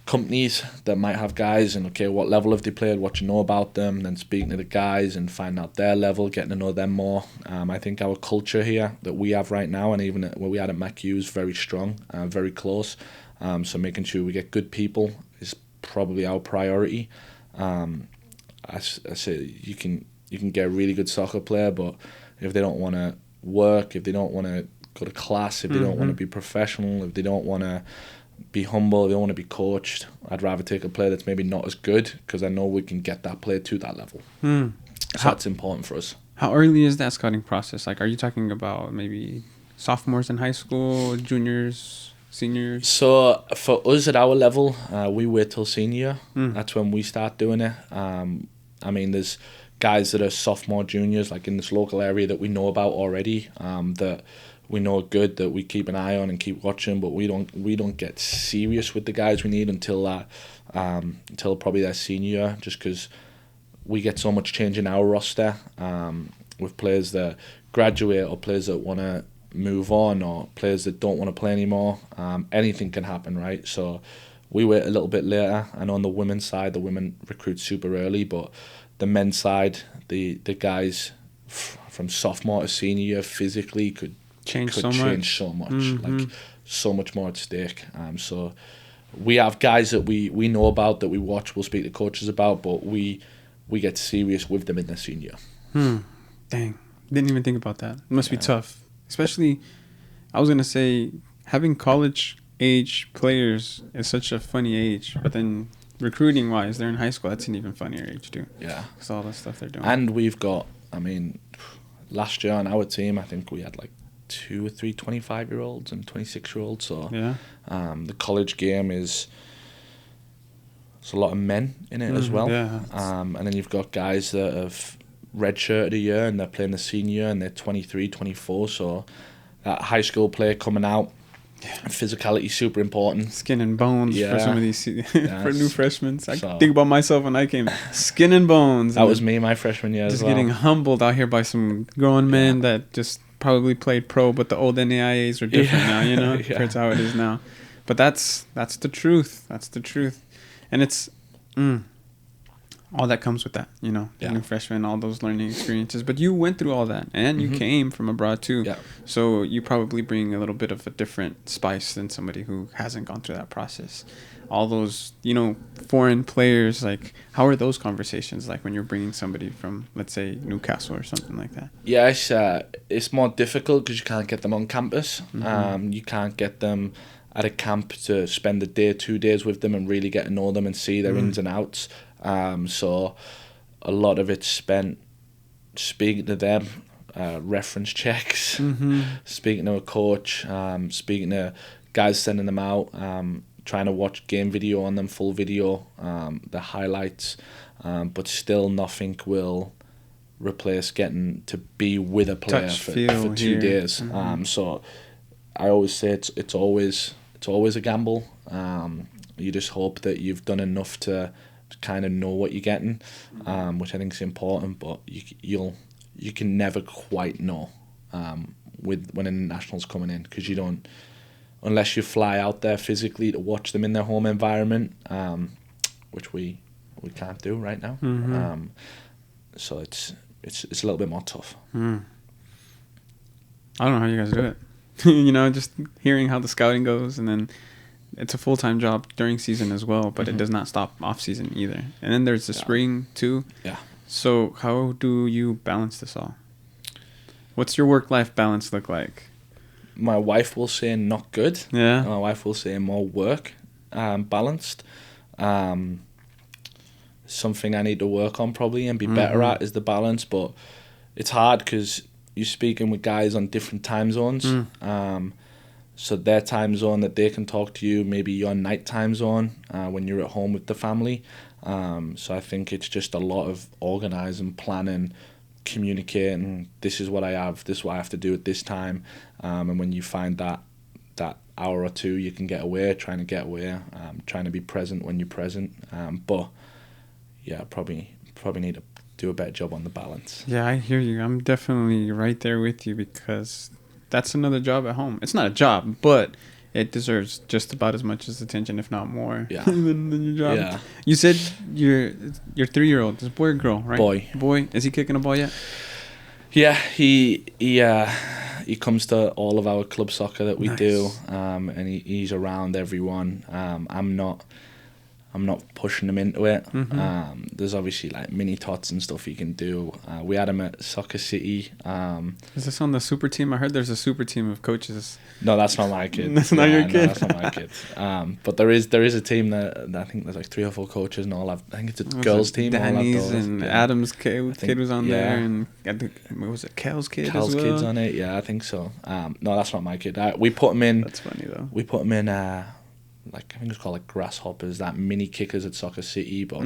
companies that might have guys and okay, what level have they played, what you know about them, then speaking to the guys and finding out their level, getting to know them more. I think our culture here that we have right now, and even what we had at MacU, is very strong, very close. So making sure we get good people is probably our priority. I say you can get a really good soccer player, but if they don't want to work, if they don't want to go to class, if they don't want to be professional, if they don't want to be humble, if they don't want to be coached, I'd rather take a player that's maybe not as good, because I know we can get that player to that level. So that's important for us. How early is that scouting process? Like, are you talking about maybe sophomores in high school, juniors, seniors? So for us at our level, we wait till senior. That's when we start doing it. I mean, there's guys that are sophomore, juniors, like in this local area that we know about already, that we know are good, that we keep an eye on and keep watching, but we don't get serious with the guys we need until probably their senior year, just because we get so much change in our roster. with players that graduate or players that want to move on or players that don't want to play anymore. Anything can happen, right? So we wait a little bit later. And on the women's side, the women recruit super early, but the men's side, the guys from sophomore to senior year physically could change so much, like so much more at stake. So we have guys that we know about, that we watch, we'll speak to coaches about, but we get serious with them in their senior. Dang, didn't even think about that. It must be tough, especially. I was gonna say having college age players is such a funny age, but then recruiting wise, they're in high school. That's an even funnier age too. Yeah, because all the stuff they're doing. And we've got, I mean, last year on our team, I think we had like 2 or 3 25-year-olds and 26-year-olds. So the college game there's a lot of men in it as well. Yeah. And then you've got guys that have redshirted a year and they're playing the senior and they're 23, 24. So that high school player coming out, physicality super important. Skin and bones for some of these for new freshmen. I think about myself when I came. Skin and bones. That was me my freshman year as well. Just getting humbled out here by some grown men that just probably played pro, but the old NAIAs are different now, you know, compared to how it is now. But that's the truth. That's the truth. And it's all that comes with that, you know, being a freshman, all those learning experiences. But you went through all that, and you came from abroad too. Yeah. So you probably bring a little bit of a different spice than somebody who hasn't gone through that process. All those, you know, foreign players, like, how are those conversations like when you're bringing somebody from, let's say, Newcastle or something like that? Yeah, it's more difficult because you can't get them on campus. You can't get them at a camp to spend a day, 2 days with them and really get to know them and see their ins and outs. So a lot of it's spent speaking to them, reference checks, speaking to a coach, speaking to guys sending them out, trying to watch game video on them, full video, the highlights, but still nothing will replace getting to be with a player for 2 days. So I always say it's always a gamble. You just hope that you've done enough to kind of know what you're getting, which I think is important. But you can never quite know with when internationals coming in, because you don't, unless you fly out there physically to watch them in their home environment, which we can't do right now. So it's a little bit more tough. I don't know how you guys do it. You know, just hearing how the scouting goes, and then it's a full-time job during season as well, but it does not stop off season either. And then there's the spring too. Yeah. So how do you balance this all? What's your work-life balance look like? My wife will say not good. Yeah. My wife will say more work balanced. Something I need to work on probably and be better at is the balance, but it's hard because you're speaking with guys on different time zones. So their time zone that they can talk to you, maybe your night time zone when you're at home with the family. So I think it's just a lot of organising, planning, communicating. This is what I have. This is what I have to do at this time. And when you find that hour or two you can get away, trying to be present when you're present. But yeah, probably need to do a better job on the balance. Yeah, I hear you. I'm definitely right there with you, because that's another job at home. It's not a job, but it deserves just about as much as attention, if not more, than your job. Yeah. You said your 3-year-old is boy or girl, right? Boy. Is he kicking a ball yet? Yeah, he comes to all of our club soccer that we do, and he's around everyone. I'm not pushing him into it. There's obviously like mini tots and stuff he can do. We had him at Soccer City. Is this on the super team? I heard there's a super team of coaches. No, that's not my kid. That's not your kid. No, that's not my kid. But there is a team that I think there's like 3 or 4 coaches and all. I think it's a girls team. Danny's and Adam's kid was on there, and was it Cal's kid? Cal's as well? kid's on it. Yeah, I think so. No, that's not my kid. We put him in. That's funny though. We put him in. Like I think it's called like grasshoppers, that mini kickers at Soccer City, but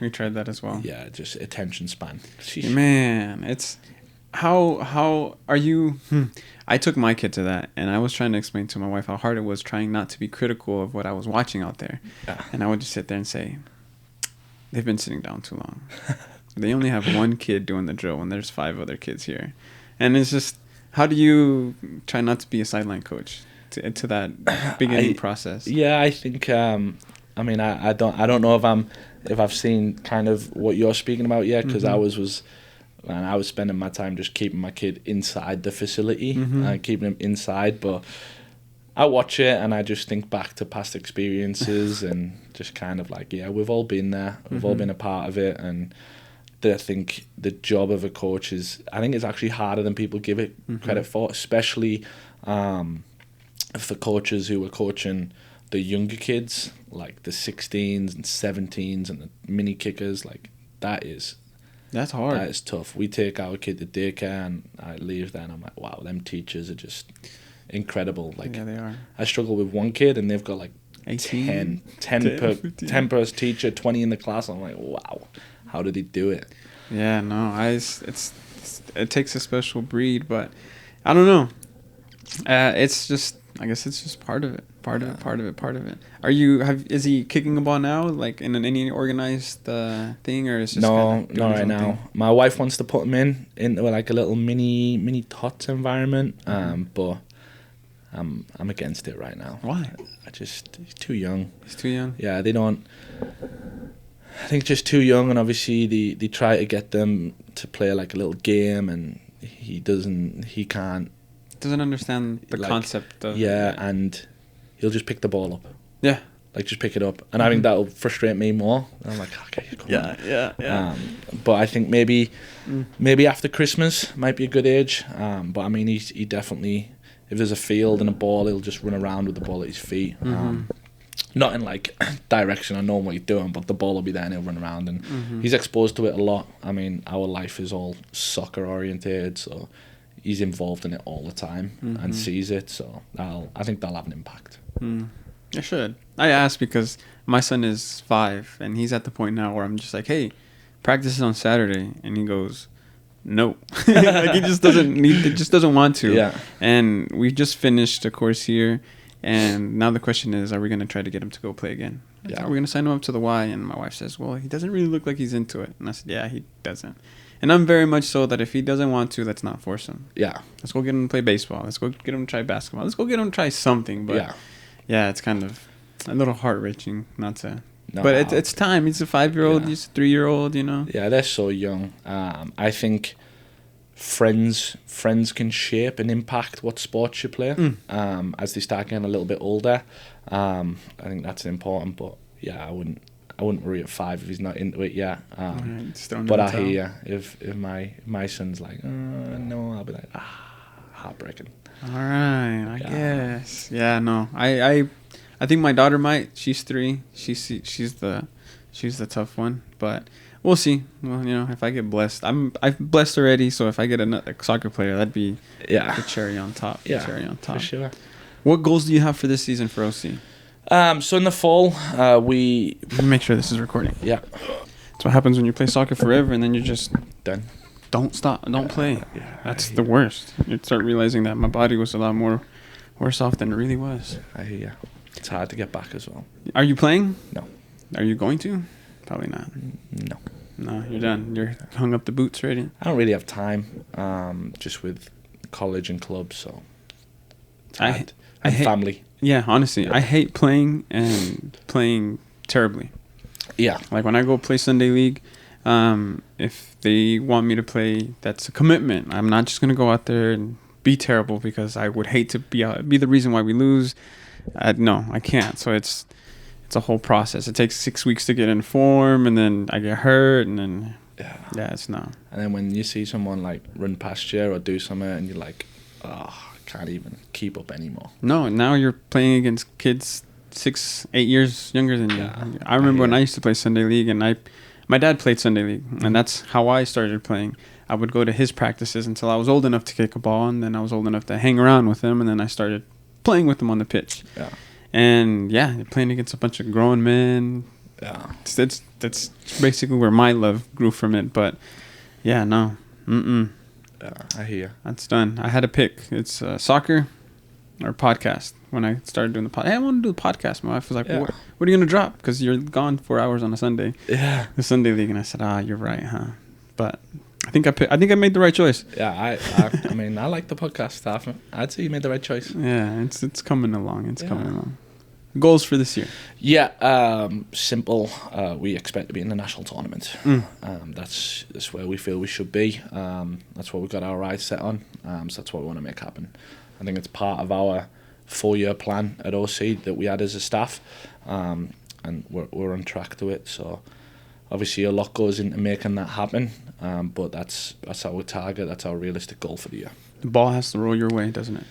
we tried that as well. Yeah, just attention span. Man, it's how are you? I took my kid to that, and I was trying to explain to my wife how hard it was trying not to be critical of what I was watching out there. And I would just sit there and say, they've been sitting down too long. they only have one kid doing the drill when there's 5 other kids here. And it's just, how do you try not to be a sideline coach to that beginning process? Yeah, I think, I mean, I don't know if I've seen kind of what you're speaking about yet, because I was spending my time just keeping my kid inside the facility, keeping him inside, but I watch it and I just think back to past experiences and just kind of like, yeah, we've all been there. We've all been a part of it. And I think the job of a coach I think it's actually harder than people give it credit for, especially for coaches who are coaching the younger kids, like the 16s and 17s and the mini kickers. Like, that's hard. That is tough. We take our kid to daycare and I leave there and I'm like, wow, them teachers are just incredible. Like, yeah, they are. I struggle with one kid and they've got like 10 per teacher, 20 in the class. I'm like, wow, how did he do it? Yeah, no, it takes a special breed, but I don't know. It's just, I guess it's just part of it. Part of it. Is he kicking a ball now, like in any organized thing, or is it just not right now? My wife wants to put him into like a little mini tots environment, but I'm against it right now. Why? He's too young. He's too young? Yeah, they don't. I think just too young, and obviously they try to get them to play like a little game, and he can't. Doesn't understand the concept of and he'll just pick the ball up. Yeah. Like, just pick it up. And I think that'll frustrate me more. And I'm like, okay, come on. Yeah. But I think maybe after Christmas might be a good age. But I mean, he definitely, if there's a field and a ball, he'll just run around with the ball at his feet. Not in like direction I know what he's doing, but the ball will be there and he'll run around. And he's exposed to it a lot. I mean, our life is all soccer orientated, so he's involved in it all the time and sees it. So I think that'll have an impact. It should. I asked because my son is 5 and he's at the point now where I'm just like, hey, practice is on Saturday, and he goes, no. Like, he just doesn't want to. Yeah. And we just finished a course here, and now the question is, are we going to try to get him to go play again? Yeah. Are we going to sign him up to the Y? And my wife says, well, he doesn't really look like he's into it. And I said, yeah, he doesn't. And I'm very much so that if he doesn't want to, let's not force him. Yeah. Let's go get him to play baseball. Let's go get him to try basketball. Let's go get him to try something. But yeah, it's kind of a little heart-wrenching not to. No, but it's time. He's a 5-year-old. Yeah. He's a 3-year-old, you know. Yeah, they're so young. I think friends can shape and impact what sports you play as they start getting a little bit older. I think that's important. But yeah, I wouldn't worry at 5 if he's not into it yet. But I hear if my son's like, no, I'll be like, heartbreaking. All right, I guess. Yeah, no, I think my daughter might. She's 3. She's the tough one, but we'll see. Well, you know, if I get blessed, I've blessed already. So if I get a soccer player, that'd be the cherry on top. Yeah, cherry on top. For sure. What goals do you have for this season for OC? So in the fall, we make sure this is recording. Yeah, that's what happens when you play soccer forever, and then you're just done. Don't stop. Don't play. Yeah, that's the worst. You start realizing that my body was a lot more worse off than it really was. I hear you. It's hard to get back as well. Are you playing? No. Are you going to? Probably not. No, you're done. You're hung up the boots ready. I don't really have time. Just with college and clubs, so it's hard. I hate family. Yeah, honestly, I hate playing and playing terribly. Yeah. Like when I go play Sunday League, if they want me to play, that's a commitment. I'm not just going to go out there and be terrible because I would hate to be the reason why we lose. No, I can't. So it's a whole process. It takes 6 weeks to get in form, and then I get hurt, and then it's not. And then when you see someone like run past you or do something, and you're like, I can't even keep up anymore. No, now you're playing against kids 6-8 years younger than you. Yeah, I remember when I used to play Sunday League, and my dad played Sunday League, and that's how I started playing. I would go to his practices until I was old enough to kick a ball, and then I was old enough to hang around with him, and then I started playing with him on the pitch. Yeah. And you're playing against a bunch of grown men. Yeah. That's basically where my love grew from it. But yeah, no. I hear. That's done. I had to pick. It's soccer or podcast. When I started doing the podcast, hey, I want to do the podcast. My wife was like, what are you going to drop? Because you're gone 4 hours on a Sunday. Yeah. The Sunday League. And I said, you're right, huh? But I think I made the right choice. Yeah, I mean, I like the podcast stuff. I'd say you made the right choice. Yeah, it's coming along. It's coming along. Goals for this year? Yeah, simple. We expect to be in the national tournament. That's where we feel we should be. That's what we've got our eyes set on. So that's what we want to make happen. I think it's part of our 4-year plan at OC that we had as a staff, and we're on track to it. So obviously a lot goes into making that happen, but that's our target. That's our realistic goal for the year. The ball has to roll your way, doesn't it?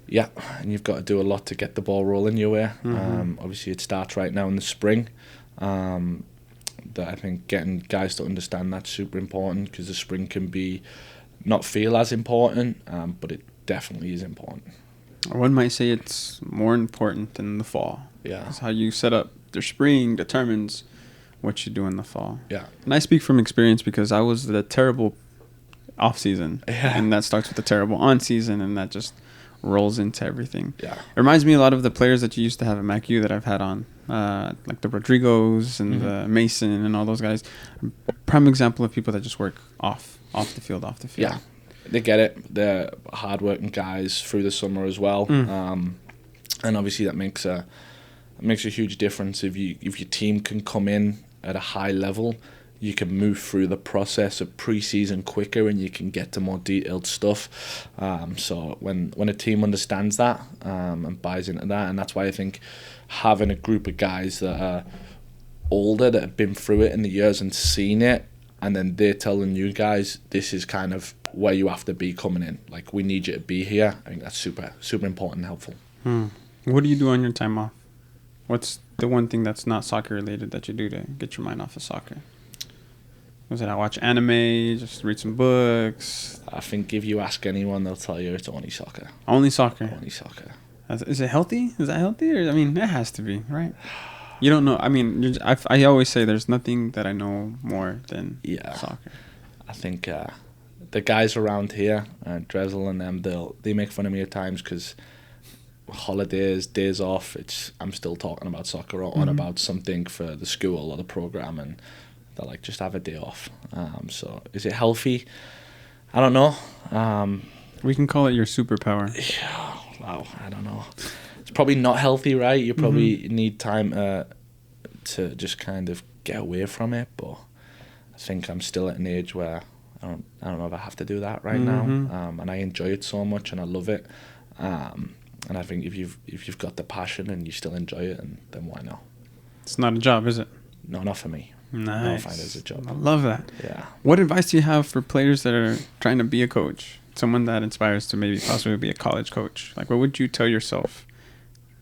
Yeah, and you've got to do a lot to get the ball rolling your way. Obviously, it starts right now in the spring. That I think getting guys to understand that's super important, because the spring can not feel as important, but it definitely is important. One might say it's more important than the fall. Yeah, it's how you set up the spring determines what you do in the fall. Yeah, and I speak from experience because I was the terrible off season, and that starts with the terrible on season, and that just rolls into everything. Yeah, it reminds me a lot of the players that you used to have at MacU that I've had on, like the Rodrigos and the Mason and all those guys. Prime example of people that just work off the field. Yeah, they get it. They're hardworking guys through the summer as well, and obviously that makes a huge difference. If your team can come in at a high level, you can move through the process of pre-season quicker, and you can get to more detailed stuff. So when a team understands that and buys into that, and that's why I think having a group of guys that are older, that have been through it in the years and seen it, and then they're telling you guys, this is kind of where you have to be coming in. Like, we need you to be here. I think that's super, super important and helpful. What do you do on your time off? What's the one thing that's not soccer related that you do to get your mind off of soccer? Was it I watch anime, just read some books? I think if you ask anyone, they'll tell you it's only soccer. Only soccer? Only soccer. Is it healthy? Is that healthy? Or, I mean, it has to be, right? You don't know. I mean, I always say there's nothing that I know more than soccer. I think the guys around here, Dressel and them, they make fun of me at times because holidays, days off, I'm still talking about soccer or on about something for the school or the program, and they're like, just have a day off. So is it healthy? I don't know. We can call it your superpower. Yeah, wow, I don't know. It's probably not healthy, right? You probably need time to just kind of get away from it, but I think I'm still at an age where I don't know if I have to do that right now. And I enjoy it so much, and I love it. And I think if you've got the passion and you still enjoy it, then why not? It's not a job, is it? No, not for me. Nice. I don't find it as a job. I love that. Yeah. What advice do you have for players that are trying to be a coach? Someone that inspires to maybe possibly be a college coach. Like, what would you tell yourself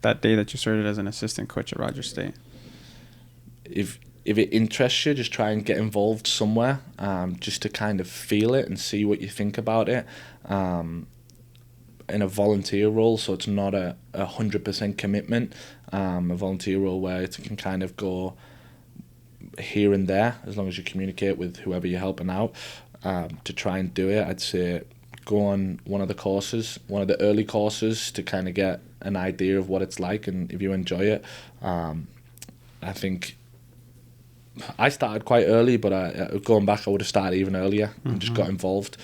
that day that you started as an assistant coach at Rogers State? If it interests you, just try and get involved somewhere, just to kind of feel it and see what you think about it. In a volunteer role, so it's not a 100% commitment. A volunteer role where it can kind of go here and there, as long as you communicate with whoever you're helping out. To try and do it, I'd say go on one of the early courses to kind of get an idea of what it's like, and if you enjoy it. I think I started quite early, but going back, I would have started even earlier and just got involved.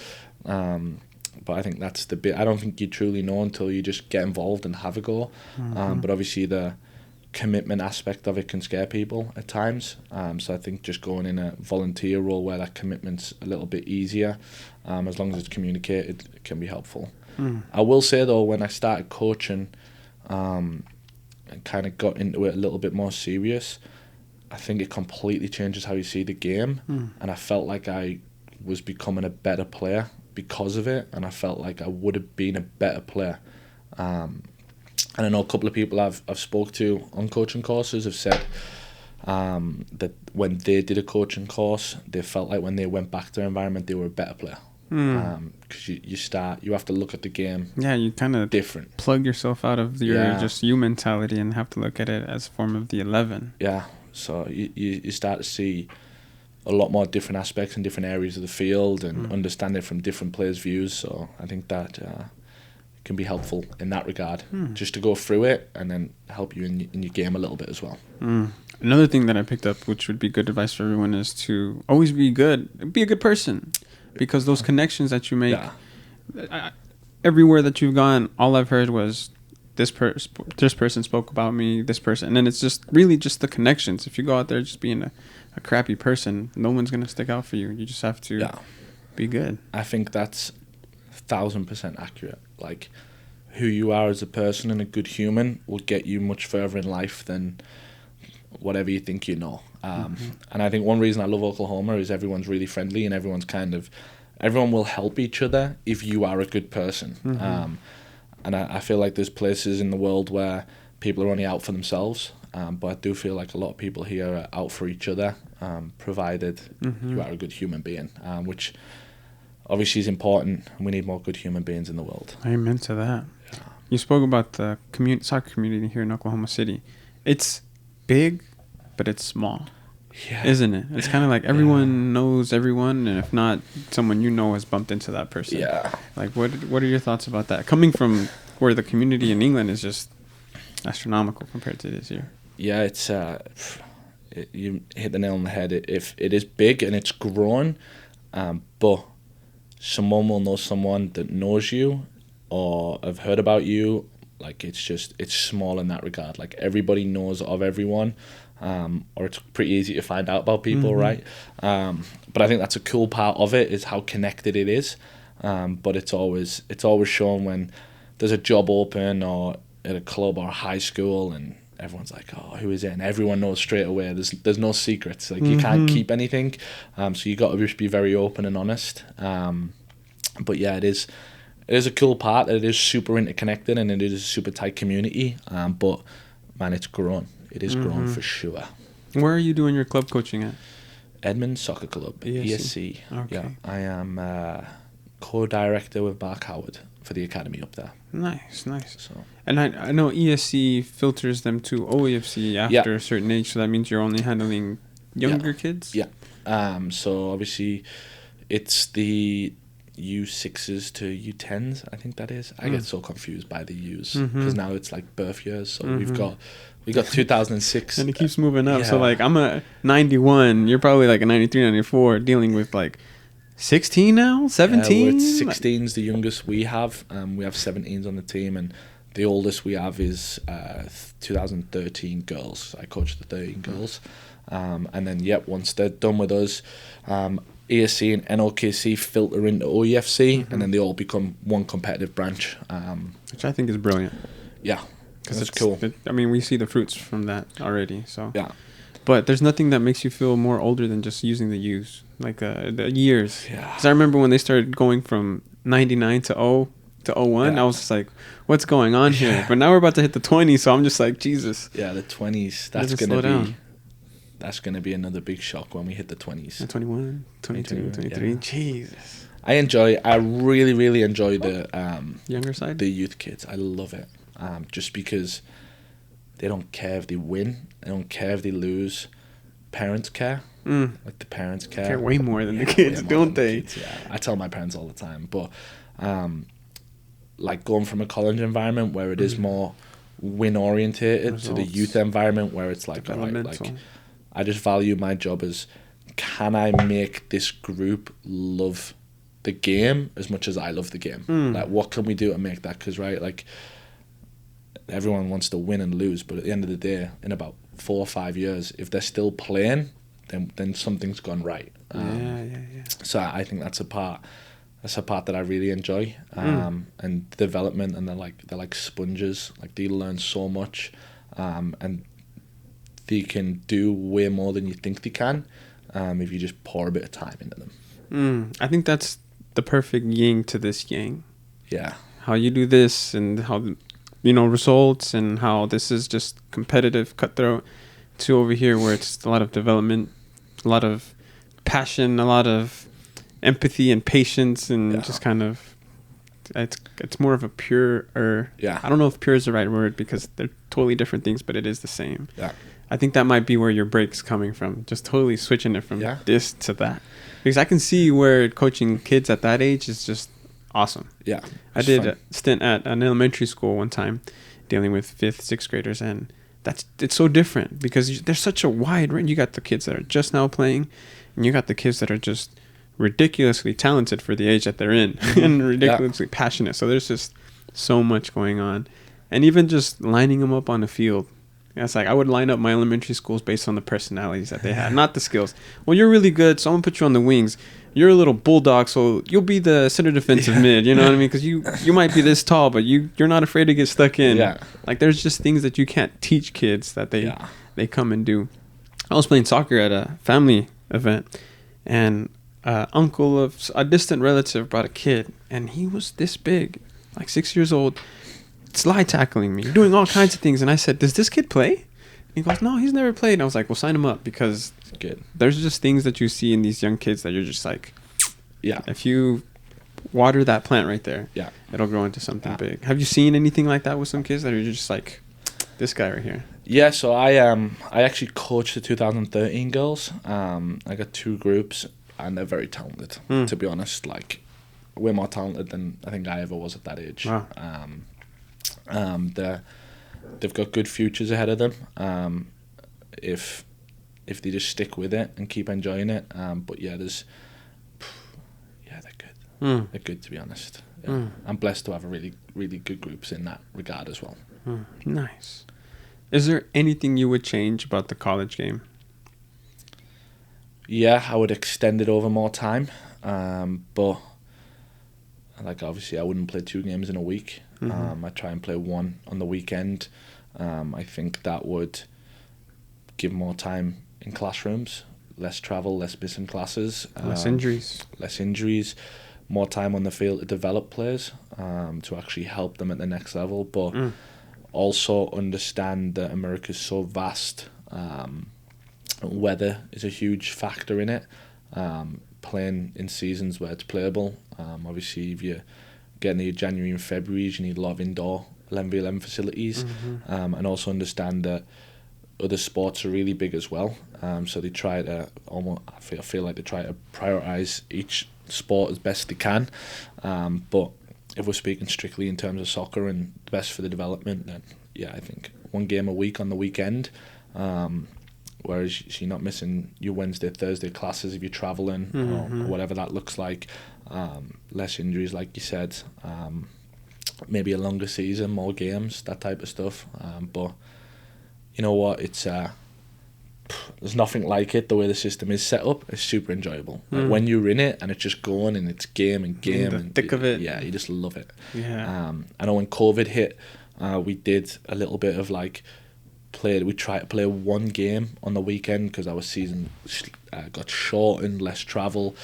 But I think that's the bit. I don't think you truly know until you just get involved and have a go. But obviously the commitment aspect of it can scare people at times. So I think just going in a volunteer role where that commitment's a little bit easier, as long as it's communicated, it can be helpful. I will say though, when I started coaching and kind of got into it a little bit more serious, I think it completely changes how you see the game. And I felt like I was becoming a better player because of it, and I felt like I would have been a better player. And I know a couple of people I've spoke to on coaching courses have said that when they did a coaching course, they felt like when they went back to their environment, they were a better player. Because you have to look at the game. Yeah, you kind of different. Plug yourself out of your just you mentality and have to look at it as a form of the 11. Yeah, so you start to see a lot more different aspects in different areas of the field and understand it from different players' views. So I think that can be helpful in that regard, just to go through it and then help you in your game a little bit as well. Another thing that I picked up, which would be good advice for everyone, is to always be a good person, because those connections that you make, everywhere that you've gone, all I've heard was this person spoke about me, this person, and then it's just really just the connections. If you go out there just being a crappy person, no one's gonna stick out for you. You just have to be good. I think that's 1,000% accurate. Like, who you are as a person and a good human will get you much further in life than whatever you think you know. And I think one reason I love Oklahoma is everyone's really friendly, and everyone will help each other if you are a good person. And I feel like there's places in the world where people are only out for themselves, but I do feel like a lot of people here are out for each other, provided you are a good human being, which obviously is important, and we need more good human beings in the world. Amen to that. Yeah. You spoke about the soccer community here in Oklahoma City. It's big, but it's small. Yeah. Isn't it? It's kind of like everyone knows everyone, and if not, someone you know has bumped into that person. Yeah. Like, what are your thoughts about that? Coming from where the community in England is just astronomical compared to this here. Yeah, it's you hit the nail on the head. It is big and it's growing, but someone will know someone that knows you or have heard about you. Like, it's small in that regard. Like, everybody knows of everyone. Or it's pretty easy to find out about people, right? But I think that's a cool part of it, is how connected it is. But it's always shown when there's a job open or at a club or a high school, and everyone's like, "Oh, who is it?" And everyone knows straight away. There's no secrets. Like, you can't keep anything. So you got to just be very open and honest. But yeah, it is a cool part. It is super interconnected, and it is a super tight community. But man, it's grown. It is grown for sure. Where are you doing your club coaching at? Edmund Soccer Club, ESC. Okay. Yeah, I am co-director with Mark Howard for the academy up there. Nice. So, and I know ESC filters them to OEFC after a certain age, so that means you're only handling younger kids? Yeah. So obviously it's the U6s to U10s, I think that is. I get so confused by the U's because now it's like birth years. So we got 2006. And it keeps moving up. So like, I'm a 91, you're probably like a 93, 94, dealing with like 16 now, 17? 16's the youngest we have. We have 17s on the team, and the oldest we have is 2013 girls. I coach the 13 girls. And then, once they're done with us, ESC and NOKC filter into OEFC, and then they all become one competitive branch. Which I think is brilliant. Yeah, because it's cool. We see the fruits from that already. So yeah. But there's nothing that makes you feel more older than just using the U's, like the years. Yeah. Because I remember when they started going from 99 to 01, I was just like, what's going on here? But now we're about to hit the 20s, so I'm just like, Jesus. Yeah, the 20s, that's going to be another big shock when we hit the 20s. 21, 22, 23, Jesus. I really, really enjoy the younger side? The youth kids. I love it. Just because they don't care if they win. They don't care if they lose. Parents care. Like, the parents care way more than the kids, don't they? I tell my parents all the time. But like, going from a college environment where it is more win orientated to the youth environment where it's like, all right, like, I just value my job as, can I make this group love the game as much as I love the game? Like, what can we do to make that? Because, right, like, everyone wants to win and lose, but at the end of the day, in about 4 or 5 years, if they're still playing, then something's gone right. So I think that's a part that I really enjoy. And development, and they're like sponges. Like, they learn so much, and they can do way more than you think they can, if you just pour a bit of time into them. I think that's the perfect yin to this yang. Yeah. How you do this, and how, results, and how this is just competitive, cutthroat, to over here where it's a lot of development, a lot of passion, a lot of empathy and patience, and just kind of, it's more of a pure, I don't know if pure is the right word, because they're totally different things, but it is the same. Yeah. I think that might be where your break's coming from, just totally switching it from this to that. Because I can see where coaching kids at that age is just awesome. Yeah. I did a stint at an elementary school one time dealing with 5th, 6th graders, and it's so different because there's such a wide range. You got the kids that are just now playing, and you got the kids that are just ridiculously talented for the age that they're in and ridiculously passionate. So there's just so much going on. And even just lining them up on the field, it's like I would line up my elementary schools based on the personalities that they had, not the skills. Well, you're really good, so I'm going to put you on the wings. You're a little bulldog, so you'll be the center defensive mid, you know what I mean? Because you might be this tall, but you're not afraid to get stuck in. Yeah. Like, there's just things that you can't teach kids that they come and do. I was playing soccer at a family event, and uncle of a distant relative brought a kid, and he was this big, like 6 years old, slide tackling me, doing all kinds of things. And I said, does this kid play? He goes, no, he's never played. And I was like, well, sign him up, because there's just things that you see in these young kids that you're just like, if you water that plant right there, it'll grow into something big. Have you seen anything like that with some kids that are just like, this guy right here? Yeah, so I actually coached the 2013 girls. I got 2 groups, and they're very talented, to be honest. Like, we're more talented than I think I ever was at that age. Wow. They've got good futures ahead of them, if they just stick with it and keep enjoying it. But they're good. They're good, to be honest. I'm blessed to have a really, really good groups in that regard as well. Nice. Is there anything you would change about the college game? Yeah, I would extend it over more time, but like obviously I wouldn't play 2 games in a week. I try and play 1 on the weekend. I think that would give more time in classrooms, less travel, less missing classes, less injuries, more time on the field to develop players, to actually help them at the next level, but also understand that America's so vast. Weather is a huge factor in it. Playing in seasons where it's playable. Obviously, if you're getting your January and February, you need a lot of indoor 11v11 facilities, and also understand that other sports are really big as well. So they try to I feel like they try to prioritize each sport as best they can. But if we're speaking strictly in terms of soccer and the best for the development, then I think 1 game a week on the weekend. Whereas you're not missing your Wednesday, Thursday classes if you're travelling or whatever that looks like. Less injuries, like you said. Maybe a longer season, more games, that type of stuff. But you know what? It's there's nothing like it. The way the system is set up, it's super enjoyable. Like when you're in it and it's just going and it's game and game. In the thick of it. Yeah, you just love it. Yeah. I know when COVID hit, we did a little bit of like, we tried to play 1 game on the weekend because our season got shortened, less travel,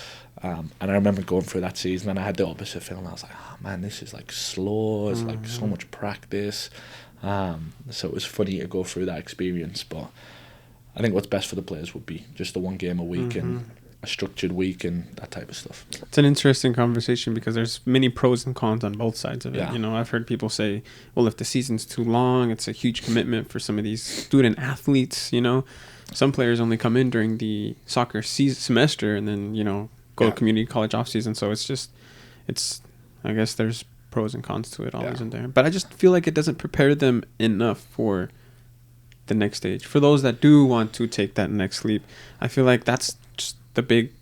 and I remember going through that season and I had the opposite feeling. I was like, oh man, this is like slow, it's like so much practice, so it was funny to go through that experience. But I think what's best for the players would be just the 1 game a week and a structured week and that type of stuff. It's an interesting conversation because there's many pros and cons on both sides of it. Yeah. You know, I've heard people say, well, if the season's too long, it's a huge commitment for some of these student athletes. You know, some players only come in during the soccer semester and then, you know, go to community college off season. So I guess there's pros and cons to it all, isn't there? But I just feel like it doesn't prepare them enough for the next stage. For those that do want to take that next leap, I feel like that's just the big,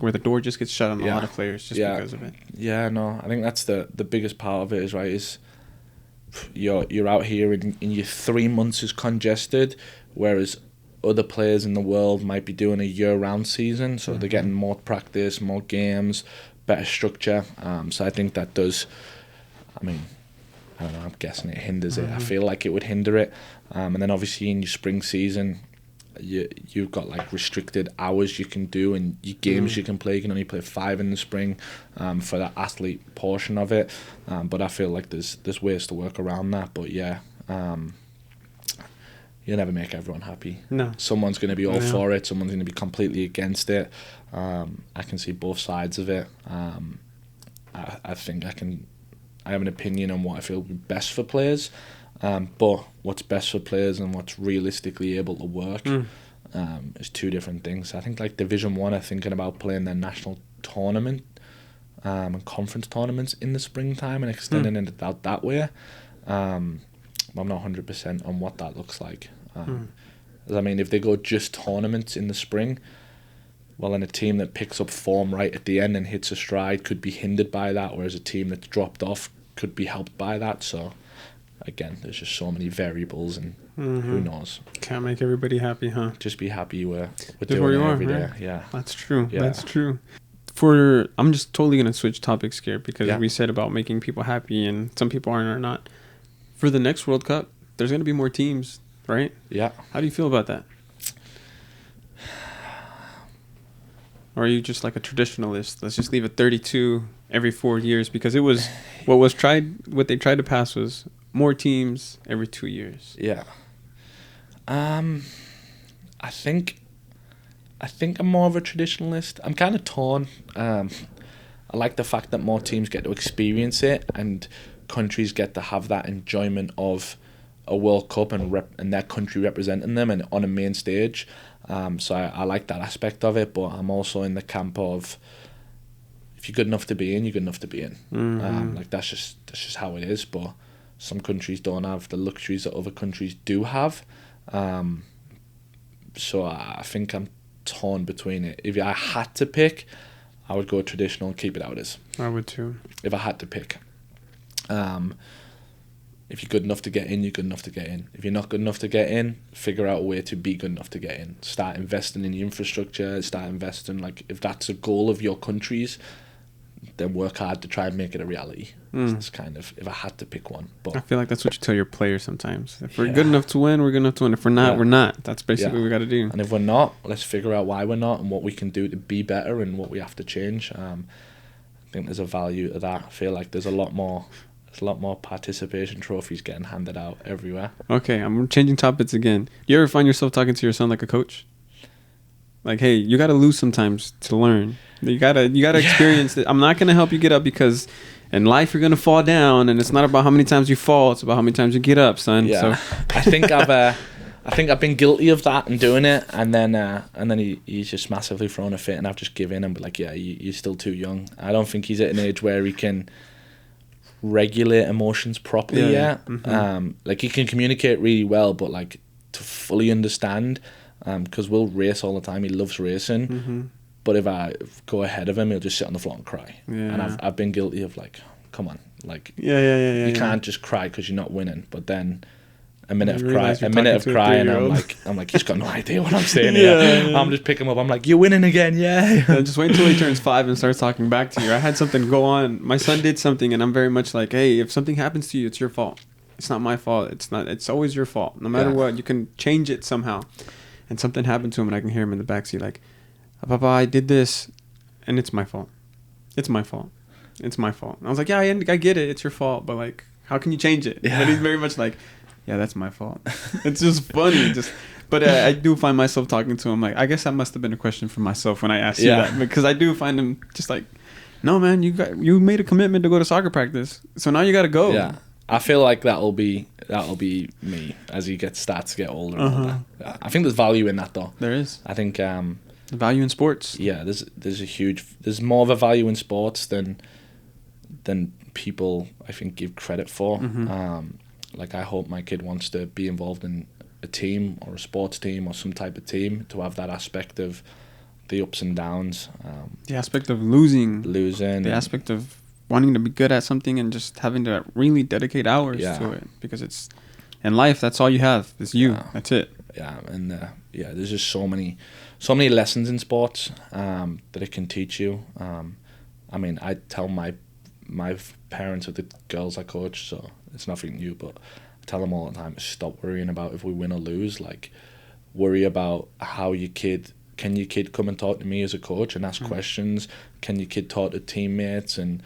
where the door just gets shut on a lot of players just because of it. Yeah, no, I think that's the biggest part of it is you're out here and your 3 months is congested, whereas other players in the world might be doing a year-round season, so they're getting more practice, more games, better structure. So I think that does, I mean, I don't know, I'm guessing it hinders it. I feel like it would hinder it. And then obviously in your spring season, you've got like restricted hours you can do and your games you can play. You can only play 5 in the spring for that athlete portion of it. But I feel like there's ways to work around that. But you'll never make everyone happy. No. Someone's going to be all for it. Someone's going to be completely against it. I can see both sides of it. I think I have an opinion on what I feel would be best for players. But what's best for players and what's realistically able to work is 2 different things. I think like Division 1 are thinking about playing their national tournament and conference tournaments in the springtime and extending it out that way. I'm not 100% on what that looks like. I mean, if they go just tournaments in the spring, well, then a team that picks up form right at the end and hits a stride could be hindered by that, whereas a team that's dropped off could be helped by that. So, again, there's just so many variables, and who knows? Can't make everybody happy, huh? Just be happy we're Just doing where you it are, every day. right? Yeah. That's true. Yeah. That's true. I'm just totally going to switch topics here because we said about making people happy and some people aren't or not. For the next World Cup, there's going to be more teams, right? Yeah. How do you feel about that? Or are you just like a traditionalist? Let's just leave it 32 every 4 years, because it was what they tried to pass was more teams every 2 years. Yeah. I think I'm more of a traditionalist. I'm kind of torn. I like the fact that more teams get to experience it and countries get to have that enjoyment of a World Cup and their country representing them and on a main stage. So I like that aspect of it, but I'm also in the camp of, if you're good enough to be in, you're good enough to be in. Like that's just how it is. But some countries don't have the luxuries that other countries do have. So I think I'm torn between it. If I had to pick, I would go traditional and keep it out as. I would too. If I had to pick. If you're good enough to get in, you're good enough to get in. If you're not good enough to get in, figure out a way to be good enough to get in. Start investing in the infrastructure, like, if that's a goal of your countries, then work hard to try and make it a reality. That's kind of, if I had to pick one. But I feel like that's what you tell your players sometimes. If we're good enough to win, we're good enough to win. If we're not, we're not. That's basically what we got to do. And if we're not, let's figure out why we're not and what we can do to be better and what we have to change. I think there's a value to that. I feel like there's a lot more participation trophies getting handed out everywhere. Okay, I'm changing topics again. You ever find yourself talking to your son like a coach? Like, hey, you got to lose sometimes to learn. You gotta experience it. I'm not gonna help you get up, because in life you're gonna fall down, and it's not about how many times you fall; it's about how many times you get up, son. Yeah, so. I think I've been guilty of that and doing it, and then he's just massively thrown a fit, and I've just given in and be like, yeah, you're still too young. I don't think he's at an age where he can regulate emotions properly yet. Like, he can communicate really well, but like to fully understand, because we'll race all the time. He loves racing. But if I go ahead of him, he'll just sit on the floor and cry. And I've been guilty of, like, come on, like, you can't just cry because you're not winning. But then a minute of crying, I'm like, he's got no idea what I'm saying here. I'm just picking him up. I'm like, you're winning again, Just wait until he turns 5 and starts talking back to you. I had something go on. My son did something, and I'm very much like, hey, if something happens to you, it's your fault. It's not my fault. It's always your fault. No matter what, you can change it somehow. And something happened to him, and I can hear him in the backseat like, Papa, I did this, and it's my fault. It's my fault. It's my fault. And I was like, yeah, I get it. It's your fault. But, like, how can you change it? But he's very much like, yeah, that's my fault. It's just funny. But I do find myself talking to him. Like, I guess that must have been a question for myself when I asked you that. Because I do find him just like, no, man, you made a commitment to go to soccer practice. So now you got to go. Yeah. I feel like that'll be me as he starts to get older. I think there's value in that, though. There is. I think... the value in sports. Yeah, there's more of a value in sports than people, I think, give credit for. Like, I hope my kid wants to be involved in a team or a sports team or some type of team, to have that aspect of the ups and downs. The aspect of losing. The aspect of wanting to be good at something and just having to really dedicate hours to it. Because it's, in life, that's all you have. It's you. That's it. Yeah, and there's just so many lessons in sports that it can teach you. I mean, I tell my parents of the girls I coach, so it's nothing new, but I tell them all the time, stop worrying about if we win or lose. Like, worry about how can your kid come and talk to me as a coach and ask questions? Can your kid talk to teammates? And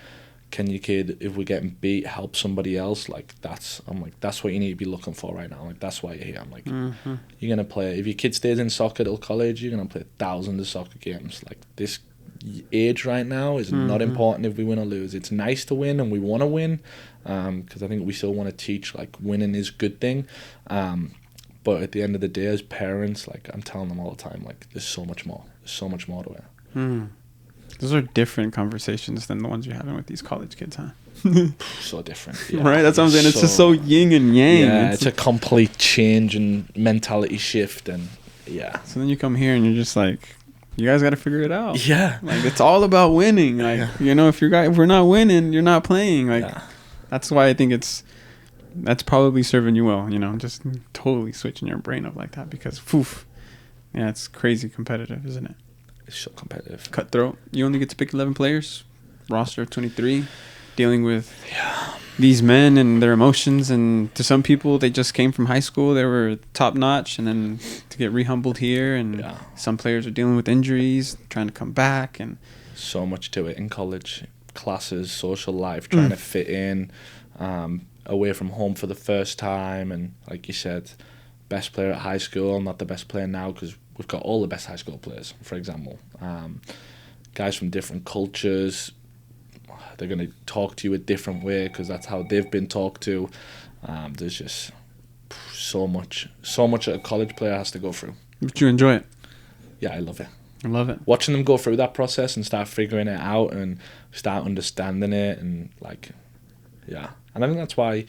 can your kid, if we're getting beat, help somebody else? Like, that's what you need to be looking for right now. Like, that's why you're here. I'm like, you're going to play, if your kid stays in soccer till college, you're going to play thousands of soccer games. Like, this age right now is not important if we win or lose. It's nice to win, and we want to win, because I think we still want to teach, like, winning is a good thing. But at the end of the day, as parents, like, I'm telling them all the time, like, there's so much more to it. Those are different conversations than the ones you're having with these college kids, huh? So different. Yeah. Right? That's what I'm saying. It's just so yin and yang. Yeah, it's a complete change and mentality shift. And so then you come here and you're just like, you guys got to figure it out. Yeah. Like, it's all about winning. Like, if we're not winning, you're not playing. Like, that's why I think that's probably serving you well, just totally switching your brain up like that because, it's crazy competitive, isn't it? It's so competitive. Cutthroat. You only get to pick 11 players, roster of 23, dealing with these men and their emotions. And to some people, they just came from high school. They were top notch. And then to get re-humbled here. And some players are dealing with injuries, trying to come back. And so much to it in college. Classes, social life, trying to fit in, away from home for the first time. And like you said, best player at high school, not the best player now because we've got all the best high school players, for example. Guys from different cultures, they're going to talk to you a different way because that's how they've been talked to. There's just so much that a college player has to go through. But you enjoy it? Yeah, I love it. I love it. Watching them go through that process and start figuring it out and start understanding it and And I think that's why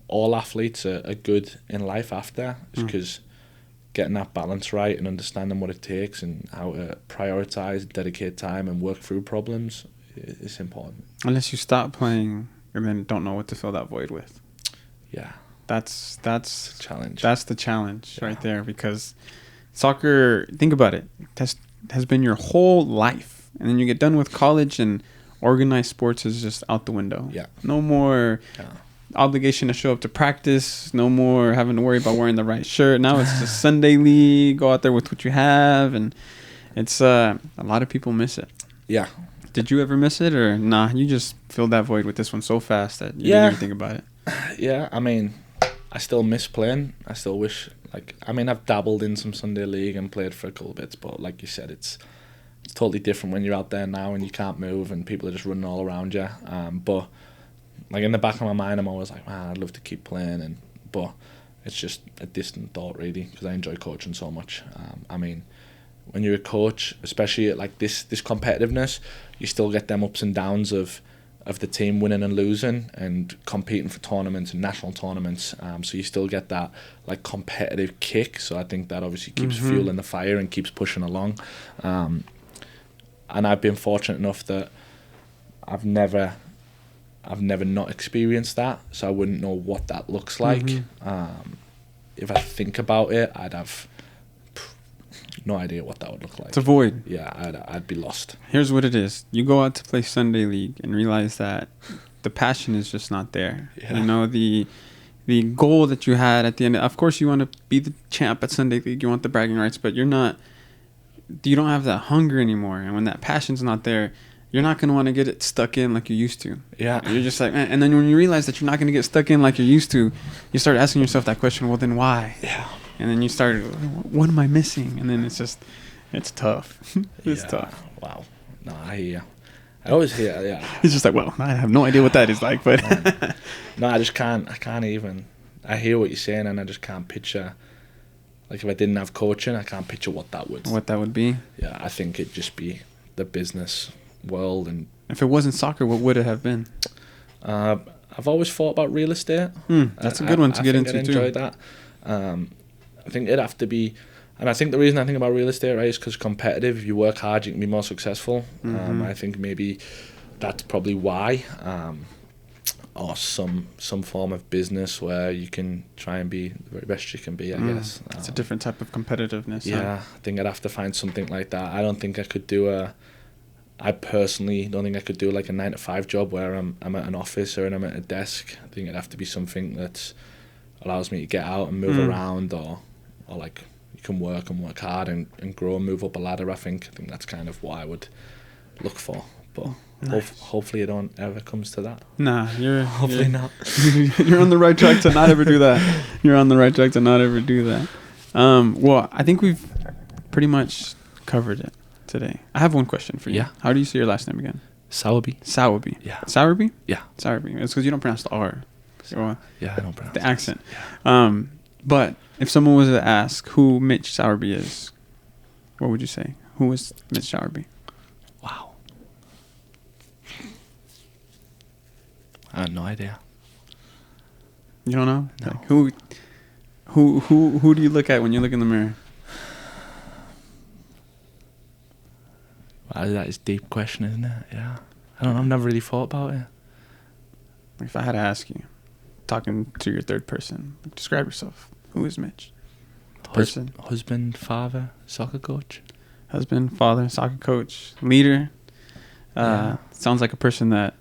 all athletes are good in life after, is because getting that balance right and understanding what it takes and how to prioritize, dedicate time and work through problems is important. Unless you stop playing and then don't know what to fill that void with. Yeah. That's the challenge. That's the challenge right there, because soccer, think about it, has been your whole life. And then you get done with college and organized sports is just out the window. Yeah. No more obligation to show up to practice. No more having to worry about wearing the right shirt. Now it's just Sunday league. Go out there with what you have. And it's a lot of people miss it. Yeah. Did you ever miss it, or nah? You just filled that void with this one so fast that you didn't even think about it. Yeah, I mean, I still miss playing. I still wish, I've dabbled in some Sunday league and played for a couple bits, but like you said, it's totally different when you're out there now and you can't move and people are just running all around you. But in the back of my mind, I'm always like, man, I'd love to keep playing, but it's just a distant thought really, because I enjoy coaching so much. When you're a coach, especially at this competitiveness, you still get them ups and downs of the team winning and losing and competing for tournaments and national tournaments. So you still get that competitive kick. So I think that obviously keeps fueling the fire and keeps pushing along. And I've been fortunate enough that I've never not experienced that. So I wouldn't know what that looks like. If I think about it, I'd have no idea what that would look like. It's a void. Yeah, I'd be lost. Here's what it is. You go out to play Sunday League and realize that the passion is just not there. Yeah. The goal that you had at the end, of course you want to be the champ at Sunday League, you want the bragging rights, but you don't have that hunger anymore. And when that passion's not there, you're not going to want to get it stuck in like you used to. Yeah. You're just like, man. And then when you realize that you're not going to get stuck in like you're used to, you start asking yourself that question, well, then why? Yeah. And then you start, what am I missing? And then it's tough. It's tough. Wow. No, I hear you. I always hear, yeah. He's just like, well, I have no idea what that is like, but. No, I can't even. I hear what you're saying and I just can't picture. If I didn't have coaching, I can't picture what that would be. Yeah, I think it'd just be the business world. And if it wasn't soccer, what would it have been? I've always thought about real estate. That's a good one to get into too. I enjoy that. I think it'd have to be, and I think the reason I think about real estate, right, is because competitive. If you work hard, you can be more successful. I think maybe that's probably why. Or some form of business where you can try and be the very best you can be, I guess. It's a different type of competitiveness. Yeah, I think I'd have to find something like that. I don't think I could do I personally don't think I could do a 9-to-5 job where I'm at an office or I'm at a desk. I think it'd have to be something that allows me to get out and move around, or you can work hard and grow and move up a ladder. I think that's kind of what I would look for. But hopefully it don't ever comes to that. Nah, hopefully not. You're on the right track to not ever do that. You're on the right track to not ever do that. Well, I think we've pretty much covered it today. I have one question for you. Yeah. How do you say your last name again? Sowerby. Yeah. Sowerby? Yeah. Sowerby. It's because you don't pronounce the R. Yeah, I don't pronounce the accent. Yeah. But if someone was to ask who Mitch Sowerby is, what would you say? Who is Mitch Sowerby? Wow. I have no idea. You don't know? No. Like, who do you look at when you look in the mirror? Well, that is a deep question, isn't it? Yeah. I don't know. I've never really thought about it. If I had to ask you, talking to your third person, describe yourself. Who is Mitch? Person. Husband, father, soccer coach. Husband, father, soccer coach, leader. Sounds like a person that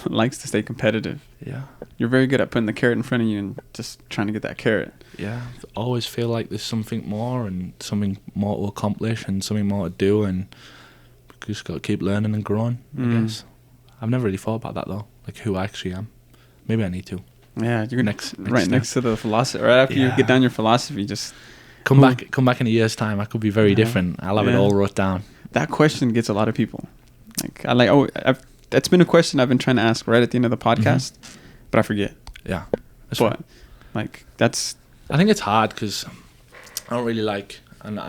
likes to stay competitive. Yeah. You're very good at putting the carrot in front of you and just trying to get that carrot. Yeah. I always feel like there's something more and something more to accomplish and something more to do, and we just got to keep learning and growing, I guess. I've never really thought about that though, like who I actually am. Maybe I need to. Yeah, you're next next to the philosophy. Right after you get down your philosophy, just come back in a year's time. I could be very different. I'll have it all wrote down. That question gets a lot of people. That's been a question I've been trying to ask right at the end of the podcast, but I forget. Yeah, I think it's hard because I don't really like, and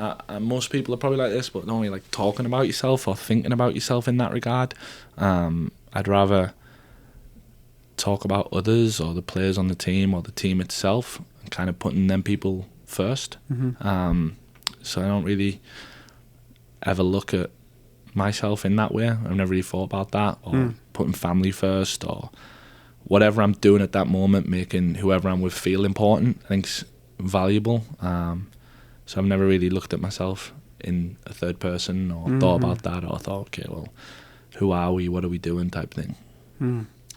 most people are probably like this, but don't really like talking about yourself or thinking about yourself in that regard. I'd rather talk about others or the players on the team or the team itself and kind of putting them people first. So I don't really ever look at myself in that way. I've never really thought about that, or putting family first, or whatever I'm doing at that moment, making whoever I'm with feel important, I think's valuable. So I've never really looked at myself in a third person or thought about that, or thought, okay, well, who are we, what are we doing type thing.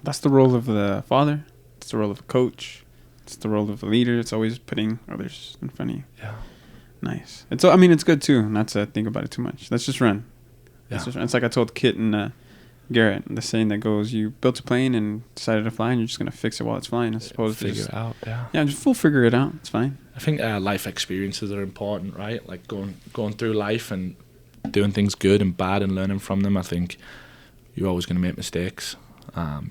That's the role of the father. It's the role of the coach. It's the role of the leader. It's always putting others in front of you. Yeah. Nice. It's good too, not to think about it too much. Let's just run. Yeah. It's like I told Kit and Garrett, the saying that goes, you built a plane and decided to fly, and you're just going to fix it while it's flying, as opposed to figure it out. Yeah, we'll figure it out. It's fine. I think life experiences are important, right? Like going through life and doing things good and bad and learning from them. I think you're always going to make mistakes.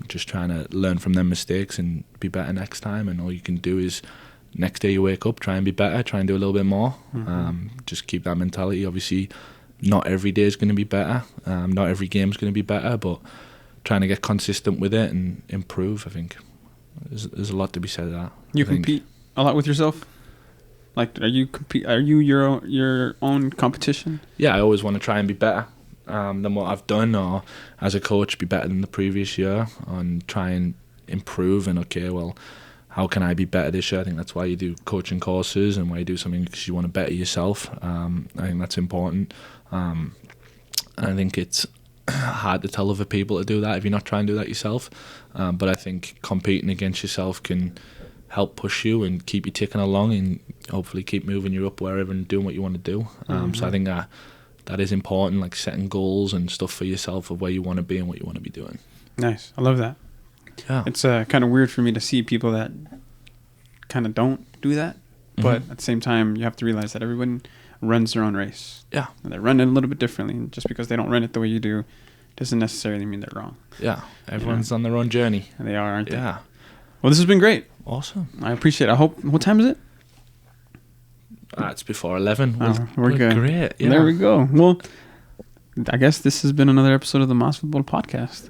Just trying to learn from them mistakes and be better next time, and all you can do is next day you wake up, try and be better, try and do a little bit more. Just keep that mentality. Obviously, not every day is going to be better, not every game is going to be better, but trying to get consistent with it and improve, I think there's a lot to be said of that. You compete a lot with yourself? Like, are you your own competition? Yeah, I always want to try and be better than what I've done, or as a coach be better than the previous year, and try and improve. And okay, well, how can I be better this year? I think that's why you do coaching courses and why you do something, because you want to better yourself. I think that's important. I think it's hard to tell other people to do that if you're not trying to do that yourself. But I think competing against yourself can help push you and keep you ticking along, and hopefully keep moving you up wherever and doing what you want to do. So I think that is important, like setting goals and stuff for yourself of where you want to be and what you want to be doing. Nice. I love that. Yeah. It's kind of weird for me to see people that kind of don't do that. But at the same time, you have to realize that everyone runs their own race. Yeah. And they run it a little bit differently. And just because they don't run it the way you do doesn't necessarily mean they're wrong. Yeah. Everyone's on their own journey. And they are, aren't they? Yeah. Well, this has been great. Awesome. I appreciate it. What time is it? It's before 11. We're good. Great. Yeah. There we go. Well, I guess this has been another episode of the Mas Futbol Podcast.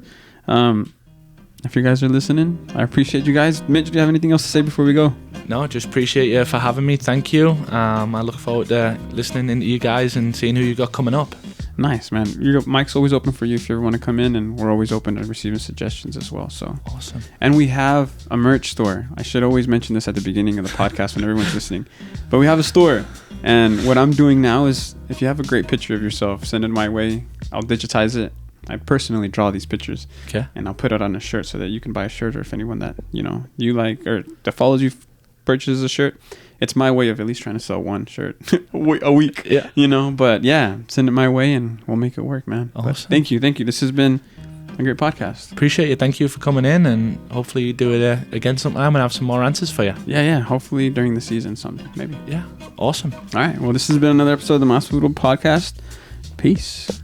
If you guys are listening, I appreciate you guys. Mitch, do you have anything else to say before we go? No, just appreciate you for having me. Thank you. I look forward to listening into you guys and seeing who you got coming up. Nice, man. Your mic's always open for you if you ever want to come in, and we're always open to receiving suggestions as well. So awesome. And we have a merch store. I should always mention this at the beginning of the podcast when everyone's listening. But we have a store, and what I'm doing now is, if you have a great picture of yourself, send it my way. I'll digitize it. I personally draw these pictures, and I'll put it on a shirt so that you can buy a shirt, or if anyone that you like or that follows you purchases a shirt. It's my way of at least trying to sell one shirt a week. Yeah. But yeah, send it my way and we'll make it work, man. Awesome. But thank you. This has been a great podcast. Appreciate you. Thank you for coming in, and hopefully you do it again sometime and have some more answers for you. Yeah. Hopefully during the season, sometime maybe. Yeah. Awesome. All right. Well, this has been another episode of the Mas Futbol Podcast. Peace.